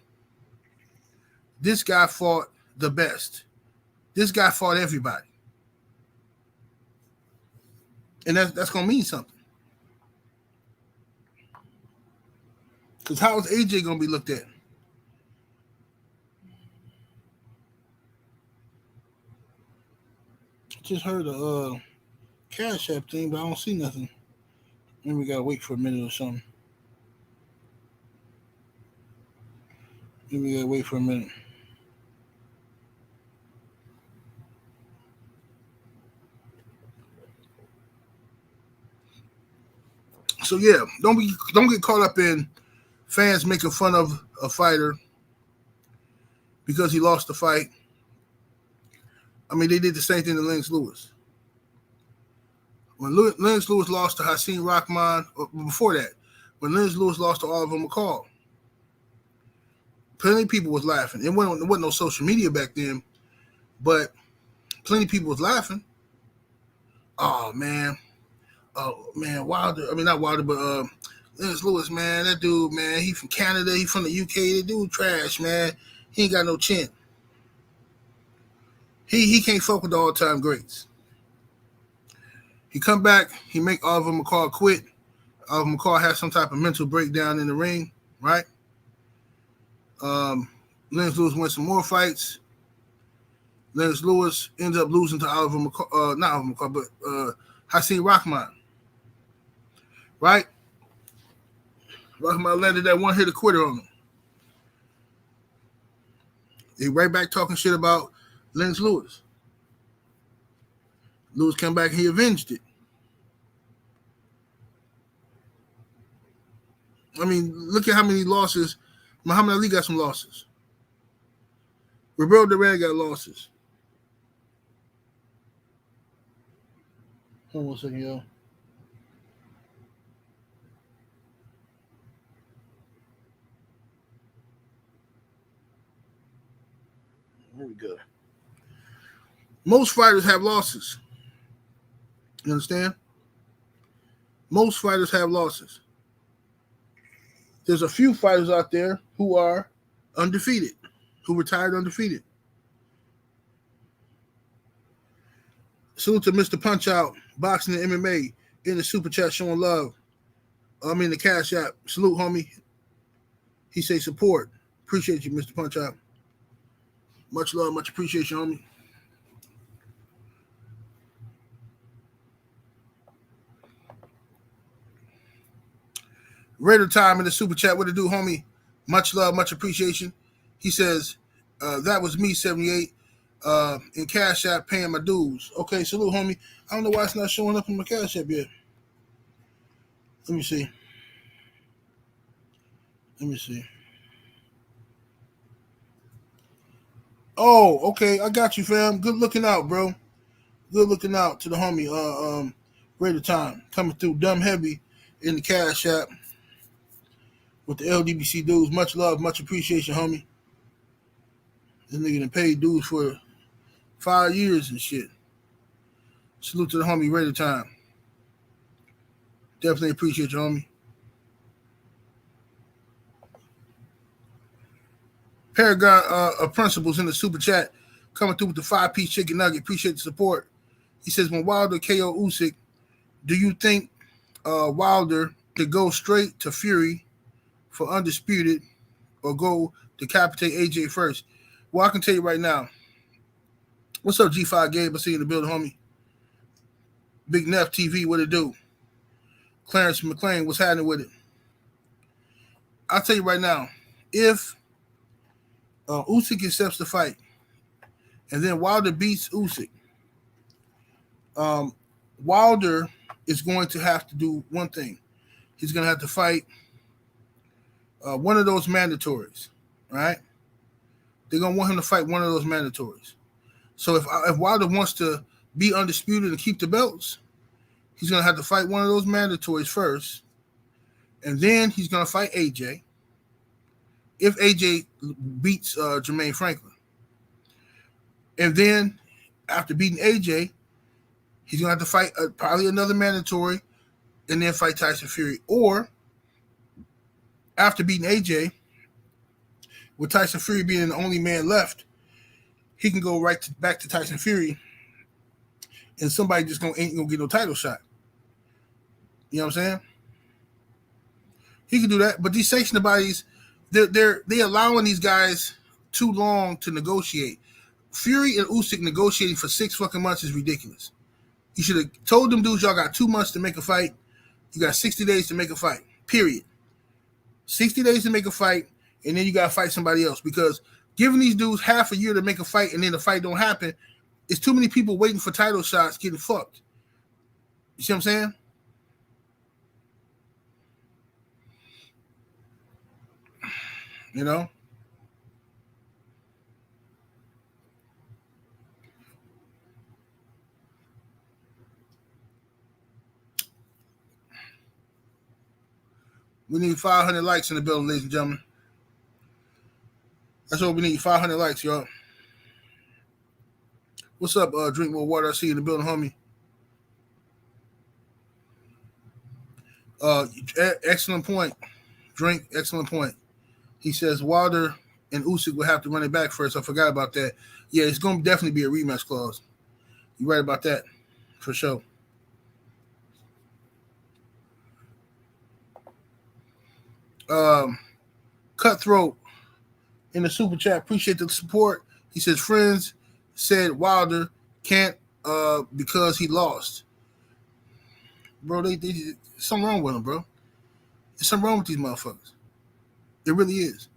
This guy fought the best. This guy fought everybody. And that's going to mean something. Because how is AJ going to be looked at? Just heard a Cash App thing, but I don't see nothing. Maybe we got to wait for a minute or something. Maybe we got to wait for a minute. So yeah, don't get caught up in fans making fun of a fighter because he lost the fight. I mean, they did the same thing to Lennox Lewis. When Lennox Lewis lost to Hakeem Rahman, or before that, when Lennox Lewis lost to Oliver McCall, plenty of people was laughing. There wasn't no social media back then, but plenty of people was laughing. Oh man, Wilder. I mean, not Wilder, but Lennox Lewis, man. That dude, man, he from Canada. He from the UK. That dude trash, man. He ain't got no chin. He can't fuck with the all-time greats. He come back. He make Oliver McCall quit. Oliver McCall has some type of mental breakdown in the ring, right? Lennox Lewis wins some more fights. Lennox Lewis ends up losing to Oliver McCall, not Oliver McCall, but Hasim Rahman, right? Rahman landed that one-hitter quitter on him. He right back talking shit about Lennox Lewis. Lewis came back and he avenged it. I mean, look at how many losses. Muhammad Ali got some losses. Roberto Duran got losses. Hold on a second, yo. Here we go. Most fighters have losses. You understand? Most fighters have losses. There's a few fighters out there who are undefeated, who retired undefeated. Salute to Mr. Punch Out, Boxing and MMA, in the super chat showing love. I'm in the Cash App. Salute, homie. He say support. Appreciate you, Mr. Punch Out. Much love, much appreciation, homie. Raider Time in the super chat. What to do, homie? Much love, much appreciation. He says, that was me, 78, in Cash App paying my dues. Okay, salute, homie. I don't know why it's not showing up in my Cash App yet. Let me see. Oh, okay. I got you, fam. Good looking out, bro. Good looking out to the homie. Raider Time coming through dumb heavy in the Cash App with the LDBC dudes. Much love, much appreciation, homie. This nigga done paid dues for 5 years and shit. Salute to the homie, Raider Time. Definitely appreciate you, homie. Paragon of Principles in the super chat coming through with the 5-piece chicken nugget. Appreciate the support. He says, when Wilder KO Usyk, do you think Wilder could go straight to Fury for undisputed or go decapitate AJ first? Well, I can tell you right now. What's up, G5 Gabe? I see you in the building, homie. Big Neff TV, what it do? Clarence McLean, what's happening with it? I'll tell you right now, if Usyk accepts the fight and then Wilder beats Usyk, Wilder is going to have to do one thing. He's going to have to fight one of those mandatories, right? They're going to want him to fight one of those mandatories. So if Wilder wants to be undisputed and keep the belts, he's going to have to fight one of those mandatories first, and then he's going to fight AJ if AJ beats Jermaine Franklin. And then after beating AJ, he's going to have to fight probably another mandatory and then fight Tyson Fury. Or after beating AJ, with Tyson Fury being the only man left, he can go back to Tyson Fury and somebody just ain't going to get no title shot. You know what I'm saying? He can do that. But these sanctioned bodies, they're allowing these guys too long to negotiate. Fury and Usyk negotiating for 6 fucking months is ridiculous. You should have told them dudes, y'all got 2 months to make a fight. You got 60 days to make a fight, period. 60 days to make a fight, and then you got to fight somebody else. Because giving these dudes half a year to make a fight and then the fight don't happen, it's too many people waiting for title shots getting fucked. You see what I'm saying? You know? We need 500 likes in the building, ladies and gentlemen. That's what we need, 500 likes, y'all. What's up, Drink More Water? I see you in the building, homie. Excellent point. Drink, excellent point. He says Wilder and Usyk will have to run it back first. I forgot about that. Yeah, it's going to definitely be a rematch clause. You're right about that, for sure. Cutthroat in the super chat. Appreciate the support. He says friends said Wilder can't because he lost. bro, they something wrong with them, bro. There's something wrong with these motherfuckers. It really is.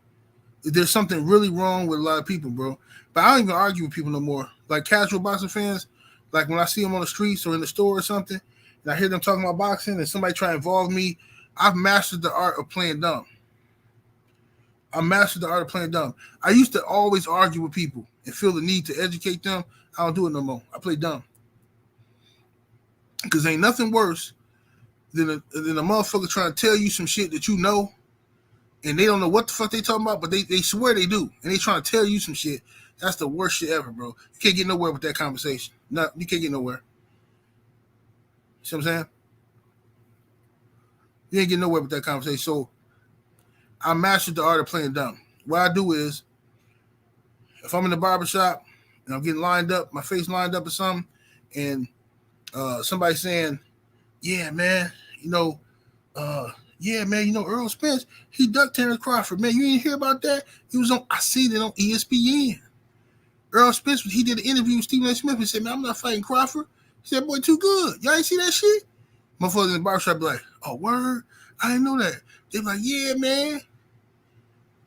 There's something really wrong with a lot of people, bro. But I don't even argue with people no more. Like casual boxing fans, like when I see them on the streets or in the store or something, and I hear them talking about boxing and somebody try to involve me, I've mastered the art of playing dumb. I mastered the art of playing dumb. I used to always argue with people and feel the need to educate them. I don't do it no more. I play dumb. Because ain't nothing worse than a motherfucker trying to tell you some shit that you know, and they don't know what the fuck they talking about, but they swear they do, and they trying to tell you some shit. That's the worst shit ever, bro. You can't get nowhere with that conversation. No, you can't get nowhere. See what I'm saying? You ain't getting nowhere with that conversation. So I mastered the art of playing dumb. What I do is, if I'm in the barbershop and I'm getting lined up, my face lined up or something, and somebody saying, yeah, man, Earl Spence, he ducked Terrence Crawford. Man, you didn't hear about that? I seen it on ESPN. Earl Spence, he did an interview with Stephen A. Smith and said, man, I'm not fighting Crawford. He said, boy, too good. Y'all ain't see that shit? Motherfuckers in the barbershop be like, oh, word? I didn't know that. They be like, yeah, man.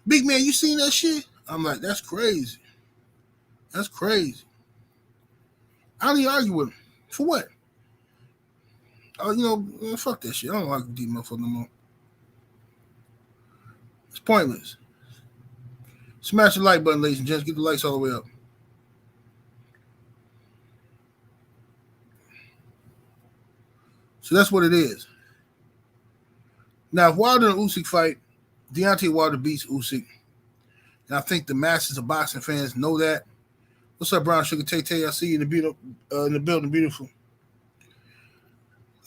Big man, you seen that shit? I'm like, that's crazy. That's crazy. I don't even argue with him. For what? Fuck that shit. I don't like these motherfuckers no more. It's pointless. Smash the like button, ladies and gents. Get the likes all the way up. So that's what it is. Now, if Wilder and Usyk fight, Deontay Wilder beats Usyk. And I think the masses of boxing fans know that. What's up, Brown Sugar Tay? I see you in the building, beautiful.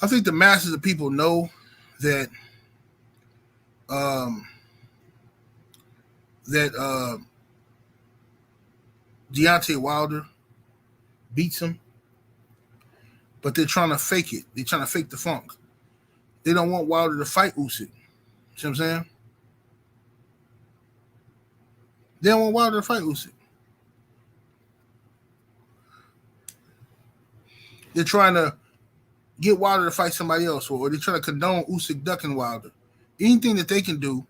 I think the masses of people know that Deontay Wilder beats him, but they're trying to fake it. They're trying to fake the funk. They don't want Wilder to fight Usyk. See what I'm saying? They don't want Wilder to fight Usyk. They're trying to get Wilder to fight somebody else, or they're trying to condone Usyk ducking Wilder. Anything that they can do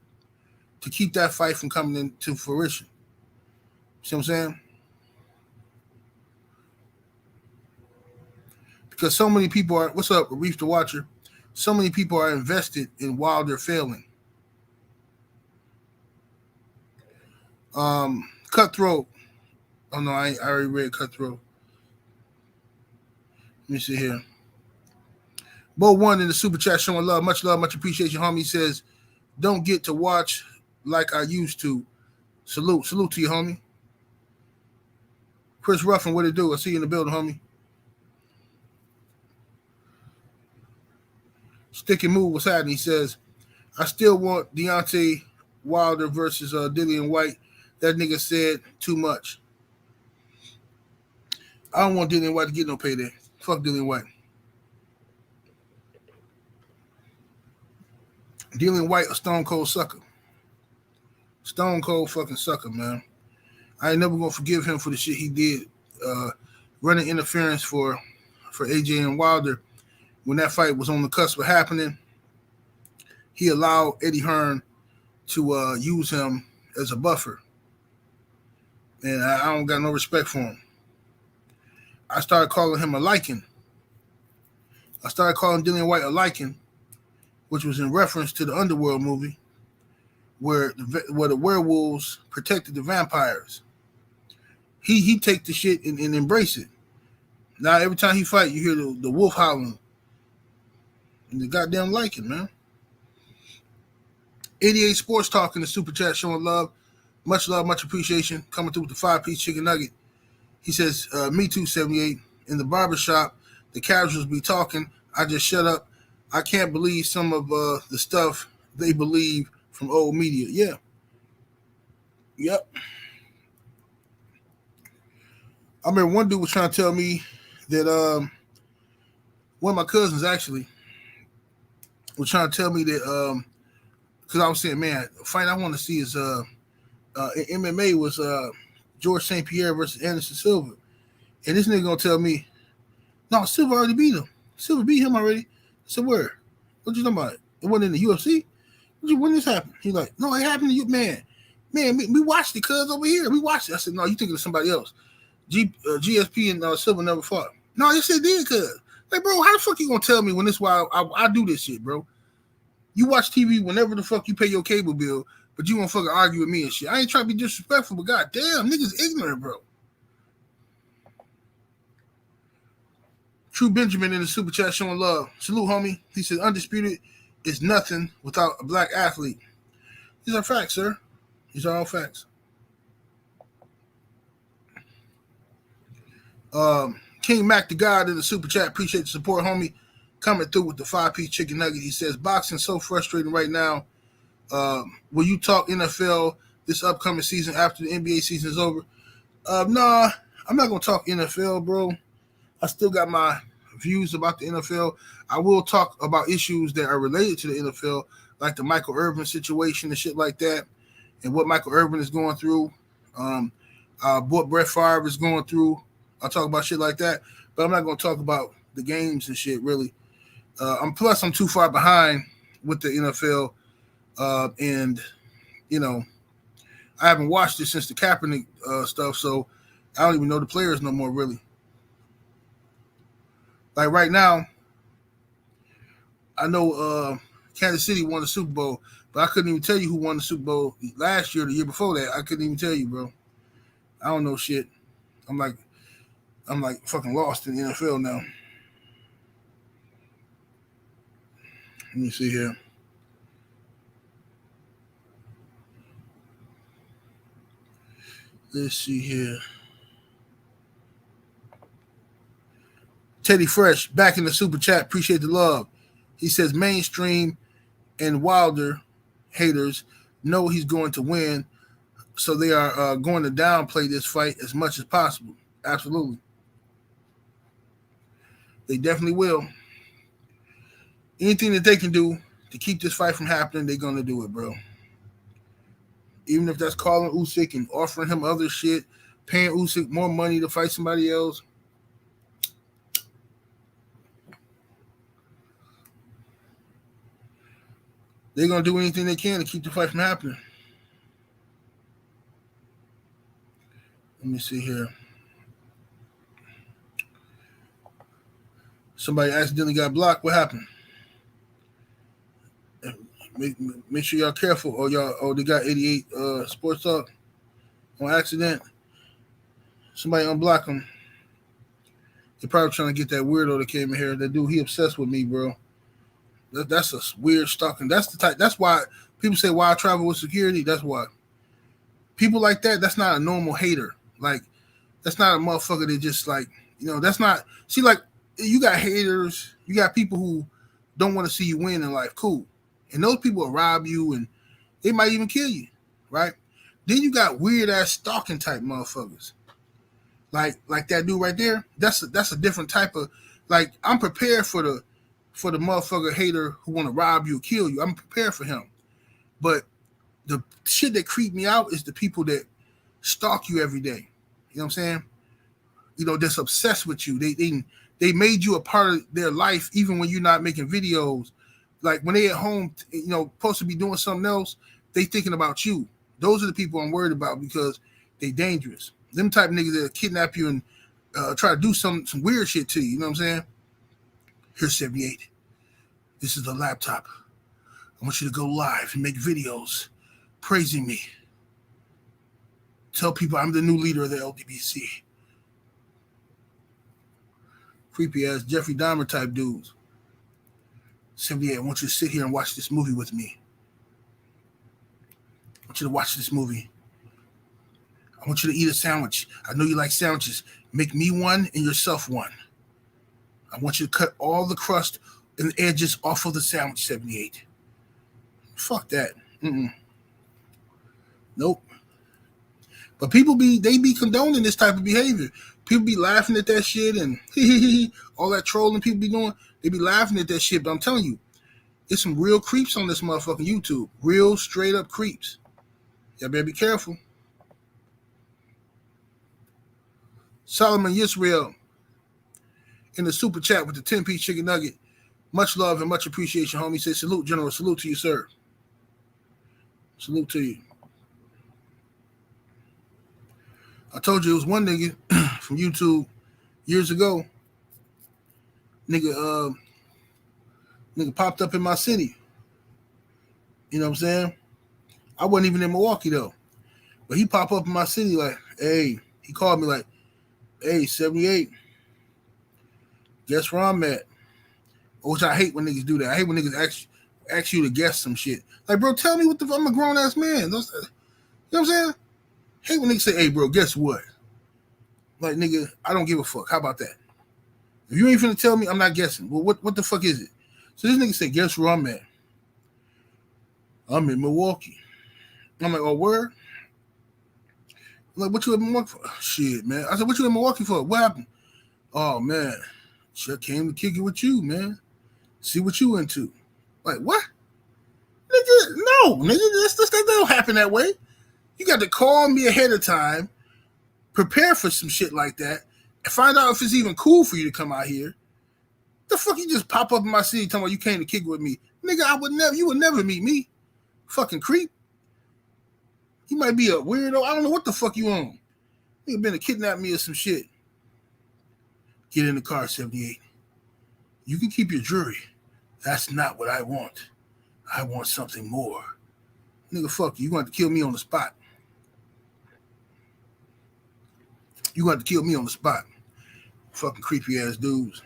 to keep that fight from coming into fruition. See what I'm saying? Because so many people are, what's up, Reef the Watcher? So many people are invested in Wilder failing. Cutthroat. Oh, no, I already read Cutthroat. Let me see here. Bo One in the super chat showing love, much appreciation. Homie says, don't get to watch like I used to. Salute to you, homie. Chris Ruffin, what it do? I see you in the building, homie. Stick and Move, what's happening? He says, I still want Deontay Wilder versus Dillian White. That nigga said too much. I don't want Dillian White to get no payday. Fuck Dillian White. Dillian White, a stone cold sucker. Stone cold fucking sucker, man. I ain't never gonna forgive him for the shit he did. Running interference for AJ and Wilder. When that fight was on the cusp of happening, he allowed Eddie Hearn to use him as a buffer. And I don't got no respect for him. I started calling him a lichen. I started calling Dillian White a lichen, which was in reference to the Underworld movie where the werewolves protected the vampires. He take the shit and embrace it. Now, every time he fight, you hear the wolf howling. And the goddamn lichen, man. 88 Sports Talk in the super chat showing love, much appreciation. Coming through with the 5-piece chicken nugget. He says, me too, 78. In the barbershop, the casuals be talking. I just shut up. I can't believe some of the stuff they believe from old media. Yeah. Yep. I remember one dude was trying to tell me that one of my cousins actually was trying to tell me that because I was saying, man, the fight I want to see is MMA was George St. Pierre versus Anderson Silva. And this nigga gonna tell me, no, Silva already beat him. Silva beat him already. said, where? What you talking about? It wasn't in the UFC? When this happened? He's like, no, it happened to you, man. Man, we watched it, cuz over here. We watched it. I said, no, you thinking of somebody else. GSP and Silver never fought. No, yes, it did, cuz. Like, bro, how the fuck you gonna tell me when this why I do this shit, bro? You watch TV whenever the fuck you pay your cable bill, but you won't fucking argue with me and shit. I ain't trying to be disrespectful, but goddamn, niggas ignorant, bro. True Benjamin in the super chat showing love. Salute, homie. He said, undisputed is nothing without a black athlete. These are facts, sir. These are all facts. King Mac the God in the super chat. Appreciate the support, homie. Coming through with the 5-piece chicken nugget. He says, boxing so frustrating right now. Will you talk NFL this upcoming season after the NBA season is over? Nah, I'm not going to talk NFL, bro. I still got my views about the NFL. I will talk about issues that are related to the NFL, like the Michael Irvin situation and shit like that, and what Michael Irvin is going through, what Brett Favre is going through. I'll talk about shit like that, but I'm not going to talk about the games and shit, really. I'm too far behind with the NFL, and, you know, I haven't watched it since the Kaepernick stuff, so I don't even know the players no more, really. Like right now, I know Kansas City won the Super Bowl, but I couldn't even tell you who won the Super Bowl last year or the year before that. I couldn't even tell you, bro. I don't know shit. I'm like fucking lost in the NFL now. Let me see here. Let's see here. Teddy Fresh back in the super chat. Appreciate the love. He says mainstream and Wilder haters know he's going to win, so they are going to downplay this fight as much as possible. Absolutely. They definitely will. Anything that they can do to keep this fight from happening, they're going to do it, bro. Even if that's calling Usyk and offering him other shit, paying Usyk more money to fight somebody else. They're going to do anything they can to keep the fight from happening. Let me see here. Somebody accidentally got blocked. What happened? Make sure y'all careful, or they got 88 Sports Talk on accident. Somebody unblock them. They're probably trying to get that weirdo that came in here. That dude, he obsessed with me, bro. That's a weird stalking. That's the type. That's why people say why I travel with security. That's why. People like that, that's not a normal hater. Like, that's not a motherfucker that just like, that's not. See, like, you got haters. You got people who don't want to see you win in life. Cool. And those people will rob you and they might even kill you, right? Then you got weird ass stalking type motherfuckers. Like that dude right there. That's a different type of, like, I'm prepared for the motherfucker hater who want to rob you or kill you. I'm prepared for him. But the shit that creep me out is the people that stalk you every day. You know what I'm saying? That's obsessed with you. They made you a part of their life even when you're not making videos. Like when they at home, supposed to be doing something else, they thinking about you. Those are the people I'm worried about because they dangerous. Them type of niggas that kidnap you and try to do some weird shit to you. You know what I'm saying? Here's 78. This is the laptop. I want you to go live and make videos praising me. Tell people I'm the new leader of the LDBC. Creepy ass Jeffrey Dahmer type dudes. 78, I want you to sit here and watch this movie with me. I want you to watch this movie. I want you to eat a sandwich. I know you like sandwiches. Make me one and yourself one. I want you to cut all the crust and the edges off of the sandwich, 78. Fuck that. Nope. But people be condoning this type of behavior. People be laughing at that shit and all that trolling people be doing. They be laughing at that shit. But I'm telling you, there's some real creeps on this motherfucking YouTube. Real straight up creeps. Y'all better be careful. Solomon Yisrael in the super chat with the 10-piece chicken nugget. Much love and much appreciation, homie. Say salute, General. Salute to you, sir. Salute to you. I told you it was one nigga from YouTube years ago. Nigga popped up in my city. You know what I'm saying? I wasn't even in Milwaukee though. But he popped up in my city like, hey, he called me like, hey, 78. Guess where I'm at? Which I hate when niggas do that. I hate when niggas ask you to guess some shit. Like, bro, tell me what the fuck. I'm a grown ass man. You know what I'm saying? I hate when niggas say, hey, bro, guess what? Like, nigga, I don't give a fuck. How about that? If you ain't finna tell me, I'm not guessing. Well, what the fuck is it? So this nigga said, guess where I'm at? I'm in Milwaukee. I'm like, oh, word? I'm like, what you in Milwaukee for? Shit, man. I said, what you in Milwaukee for? What happened? Oh, man. Shit, came to kick it with you, man. See what you into. Like, what? Nigga, no, nigga, that don't happen that way. You got to call me ahead of time, prepare for some shit like that, and find out if it's even cool for you to come out here. The fuck you just pop up in my city talking about you came to kick with me. Nigga, you would never meet me. Fucking creep. You might be a weirdo. I don't know what the fuck you on. Nigga been to kidnap me or some shit. Get in the car, 78. You can keep your jewelry. That's not what I want. I want something more. Nigga, fuck you. You going to kill me on the spot. You going to kill me on the spot. Fucking creepy ass dudes.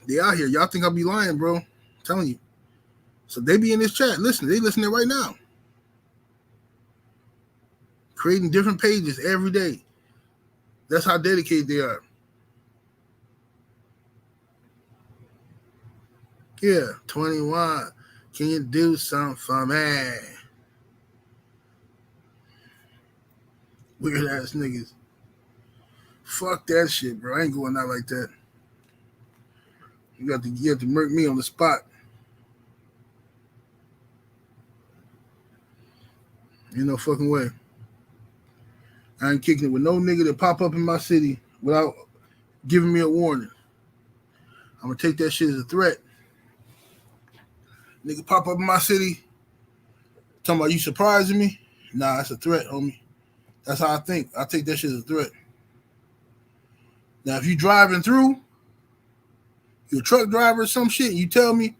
They out here. Y'all think I'll be lying, bro. I'm telling you. So they be in this chat. Listen, they listening right now. Creating different pages every day. That's how dedicated they are. Yeah, 21. Can you do something for me? Weird ass niggas. Fuck that shit, bro. I ain't going out like that. You have to murk me on the spot. Ain't no fucking way. I ain't kicking it with no nigga that pop up in my city without giving me a warning. I'm gonna take that shit as a threat. Nigga pop up in my city, talking about you surprising me? Nah, it's a threat, homie. That's how I think. I take that shit as a threat. Now, if you driving through, you're a truck driver or some shit, and you tell me,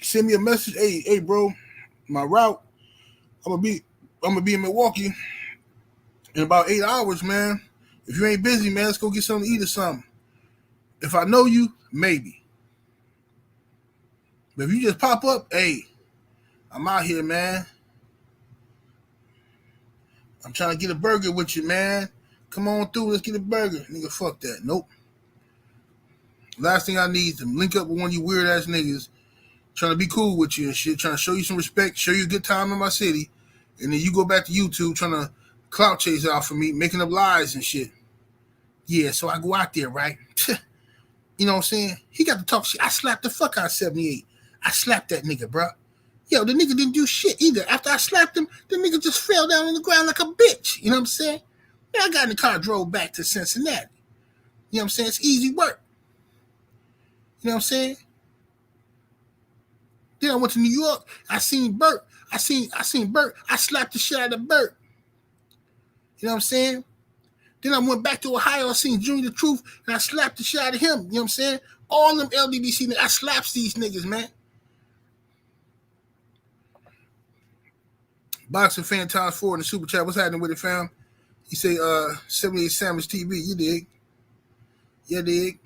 send me a message, hey, bro, my route, I'm gonna be in Milwaukee in about 8 hours, man. If you ain't busy, man, let's go get something to eat or something. If I know you, maybe. But if you just pop up, hey, I'm out here, man. I'm trying to get a burger with you, man. Come on through, let's get a burger. Nigga, fuck that. Nope. Last thing I need is to link up with one of you weird ass niggas trying to be cool with you and shit, trying to show you some respect, show you a good time in my city, and then you go back to YouTube trying to clout chase out for me, making up lies and shit. Yeah, so I go out there, right? You know what I'm saying? He got to talk shit. I slapped the fuck out of 78. I slapped that nigga, bro. Yo, the nigga didn't do shit either. After I slapped him, the nigga just fell down on the ground like a bitch. You know what I'm saying? Man, I got in the car, drove back to Cincinnati. You know what I'm saying? It's easy work. You know what I'm saying? Then I went to New York. I seen Bert. I seen Bert. I slapped the shit out of Bert. You know what I'm saying? Then I went back to Ohio. I seen Junior the Truth, and I slapped the shit out of him. You know what I'm saying? All them LDBC niggas. I slaps these niggas, man. Boxing fan times 4 in the super chat. What's happening with it, fam? He say 78 Sandwich TV. You dig? You dig?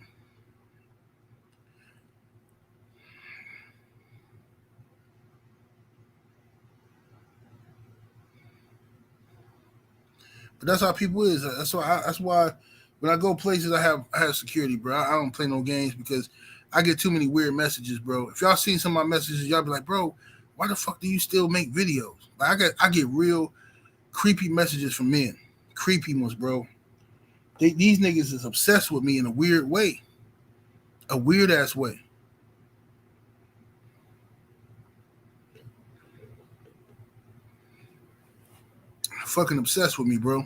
But that's how people is. That's why when I go places, I have security, bro. I don't play no games because I get too many weird messages, bro. If y'all seen some of my messages, y'all be like, bro, why the fuck do you still make videos? Like I get real creepy messages from men, creepy ones, bro. These niggas is obsessed with me in a weird way, a weird ass way. Fucking obsessed with me, bro.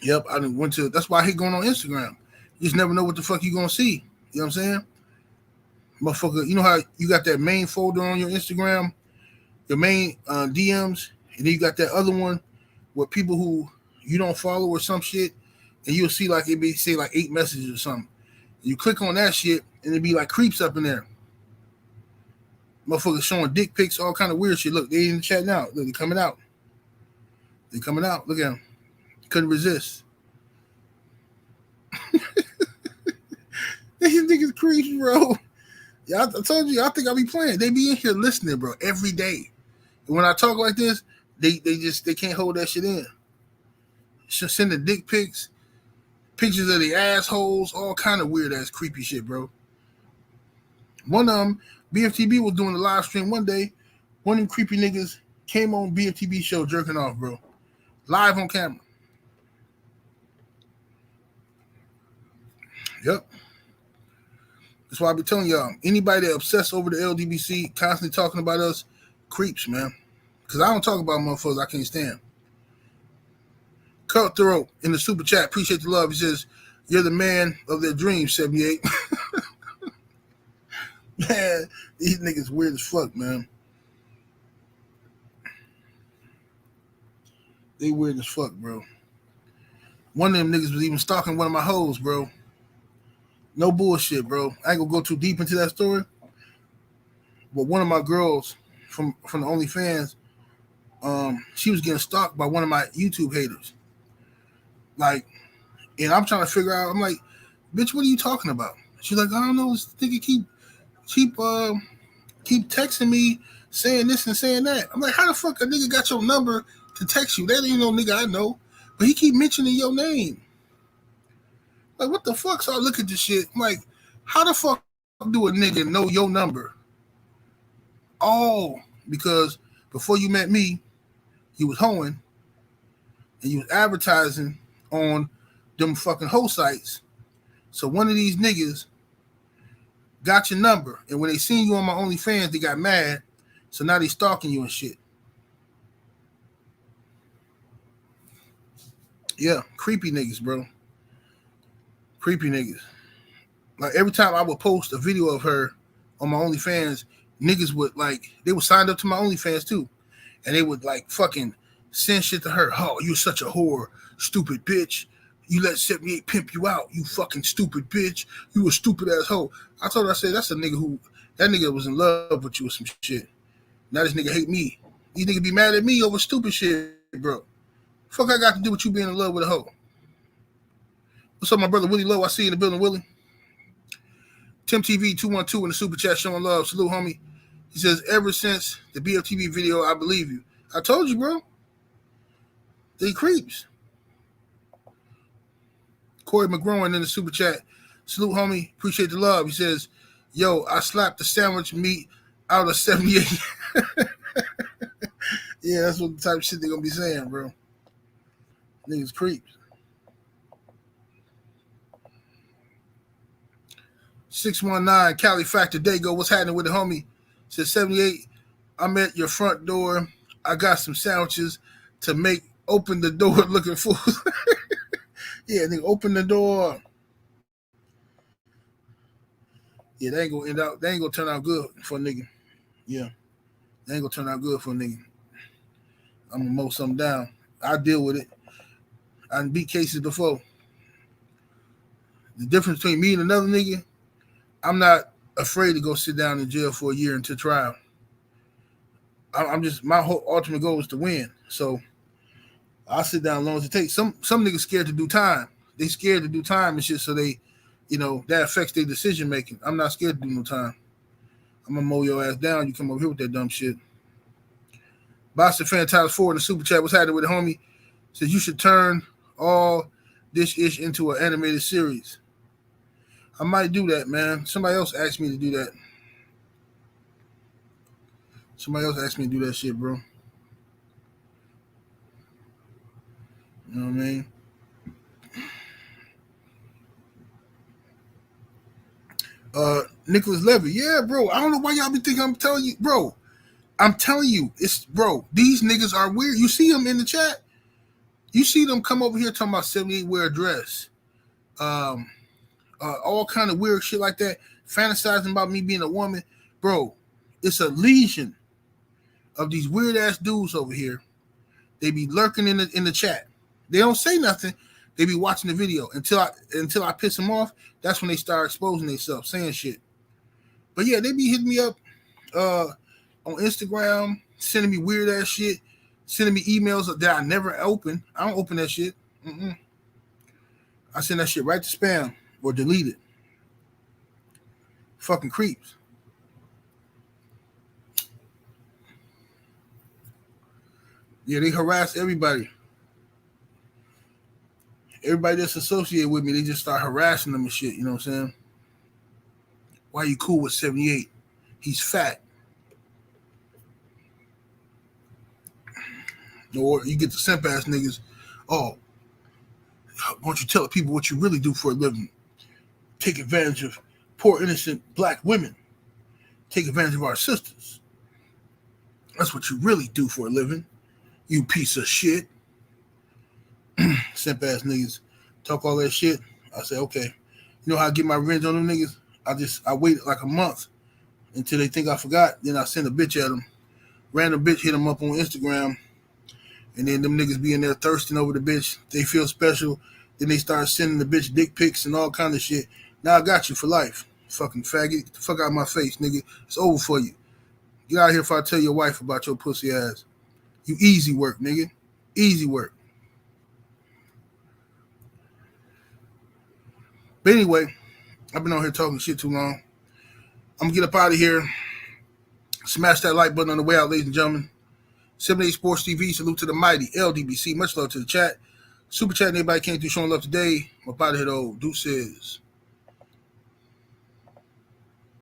Yep, I went to. That's why I hate going on Instagram. You just never know what the fuck you gonna see. You know what I'm saying? Motherfucker, you know how you got that main folder on your Instagram, your main DMs, and then you got that other one with people who you don't follow or some shit, and you'll see like it be say like 8 messages or something. You click on that shit, and it be like creeps up in there. Motherfuckers showing dick pics, all kind of weird shit. Look, they in the chat now. Look, they coming out. They coming out. Look at them. Couldn't resist. These niggas creeps, bro. Yeah, I told you. I think I'll be playing. They be in here listening, bro, every day. And when I talk like this, they can't hold that shit in. Sending dick pics, pictures of the assholes, all kind of weird ass creepy shit, bro. One of them, BFTB was doing a live stream one day. One of them creepy niggas came on BFTB show jerking off, bro. Live on camera. Yep. That's why I be telling y'all, anybody that obsessed over the LDBC, constantly talking about us, creeps, man. Because I don't talk about motherfuckers I can't stand. Cutthroat in the super chat, appreciate the love. He says, you're the man of their dreams, 78. Man, these niggas weird as fuck, man. They weird as fuck, bro. One of them niggas was even stalking one of my hoes, bro. No bullshit, bro. I ain't gonna go too deep into that story. But one of my girls from the OnlyFans, she was getting stalked by one of my YouTube haters. Like, and I'm trying to figure out, I'm like, bitch, what are you talking about? She's like, I don't know, this nigga keep texting me saying this and saying that. I'm like, how the fuck a nigga got your number to text you? That ain't no nigga I know. But he keep mentioning your name. Like, what the fuck? So I look at this shit. I'm like, how the fuck do a nigga know your number? Oh, because before you met me, you was hoeing and you was advertising on them fucking hoe sites. So one of these niggas got your number, and when they seen you on my OnlyFans, they got mad. So now they stalking you and shit. Yeah, creepy niggas, bro. Creepy niggas. Like every time I would post a video of her on my OnlyFans, niggas would like, they would sign up to my OnlyFans too. And they would like fucking send shit to her. Oh, you're such a whore, stupid bitch. You let 78 pimp you out, you fucking stupid bitch. You a stupid ass hoe. I told her, I said, that's a nigga that nigga was in love with you or some shit. Now this nigga hate me. These niggas be mad at me over stupid shit, bro. Fuck I got to do with you being in love with a hoe. What's up, my brother Willie Lowe? I see you in the building, Willie. Tim TV 212 in the super chat showing love. Salute, homie. He says, ever since the BFTV video, I believe you. I told you, bro. They creeps. Corey McGrowan in the super chat. Salute, homie. Appreciate the love. He says, yo, I slapped the sandwich meat out of 78. Yeah, that's what the type of shit they're going to be saying, bro. Niggas creeps. 619 Cali Factor Dago. What's happening with the homie? Says 78. I'm at your front door. I got some sandwiches to make. Open the door looking for. Yeah, nigga, open the door. Yeah, they ain't gonna turn out good for a nigga. Yeah. They ain't gonna turn out good for a nigga. I'm gonna mow something down. I deal with it. I done beat cases before. The difference between me and another nigga, I'm not afraid to go sit down in jail for a year until trial. I'm just, my whole ultimate goal is to win. So I'll sit down as long as it takes. Some niggas scared to do time. They scared to do time and shit, so they, that affects their decision making. I'm not scared to do no time. I'm gonna mow your ass down. You come over here with that dumb shit. Boston Fan Times 4 in the super chat. What's happening with the homie? Says you should turn all this ish into an animated series. I might do that, man. Somebody else asked me to do that. Somebody else asked me to do that shit, bro. You know what I mean? Nicholas Levy. Yeah, bro. I don't know why y'all be thinking I'm telling you. Bro, I'm telling you. These niggas are weird. You see them in the chat? You see them come over here talking about 78 wear a dress. All kind of weird shit like that, fantasizing about me being a woman. Bro, it's a legion of these weird ass dudes over here. They be lurking in the chat. They don't say nothing. They be watching the video until I piss them off. That's when they start exposing themselves, saying shit. But yeah, they be hitting me up on Instagram, sending me weird ass shit, sending me emails that I never open. I don't open that shit. I send that shit right to spam or delete it. Fucking creeps. Yeah, they harass everybody. Everybody that's associated with me, they just start harassing them and shit. You know what I'm saying? Why you cool with 78? He's fat. Or you get the simp ass niggas. Oh, why don't you tell people what you really do for a living? Take advantage of poor, innocent black women. Take advantage of our sisters. That's what you really do for a living. You piece of shit. Simp ass niggas talk all that shit. I say, okay. You know how I get my revenge on them niggas? I wait like a month until they think I forgot. Then I send a bitch at them. Random bitch hit them up on Instagram. And then them niggas be in there thirsting over the bitch. They feel special. Then they start sending the bitch dick pics and all kind of shit. Now I got you for life. Fucking faggot. Get the fuck out of my face, nigga. It's over for you. Get out of here before I tell your wife about your pussy ass. You easy work, nigga. Easy work. But anyway, I've been on here talking shit too long. I'm going to get up out of here. Smash that like button on the way out, ladies and gentlemen. 78 Sports TV, salute to the mighty LDBC. Much love to the chat. Super chat, everybody came through showing love today. I'm about to hit old. Deuces.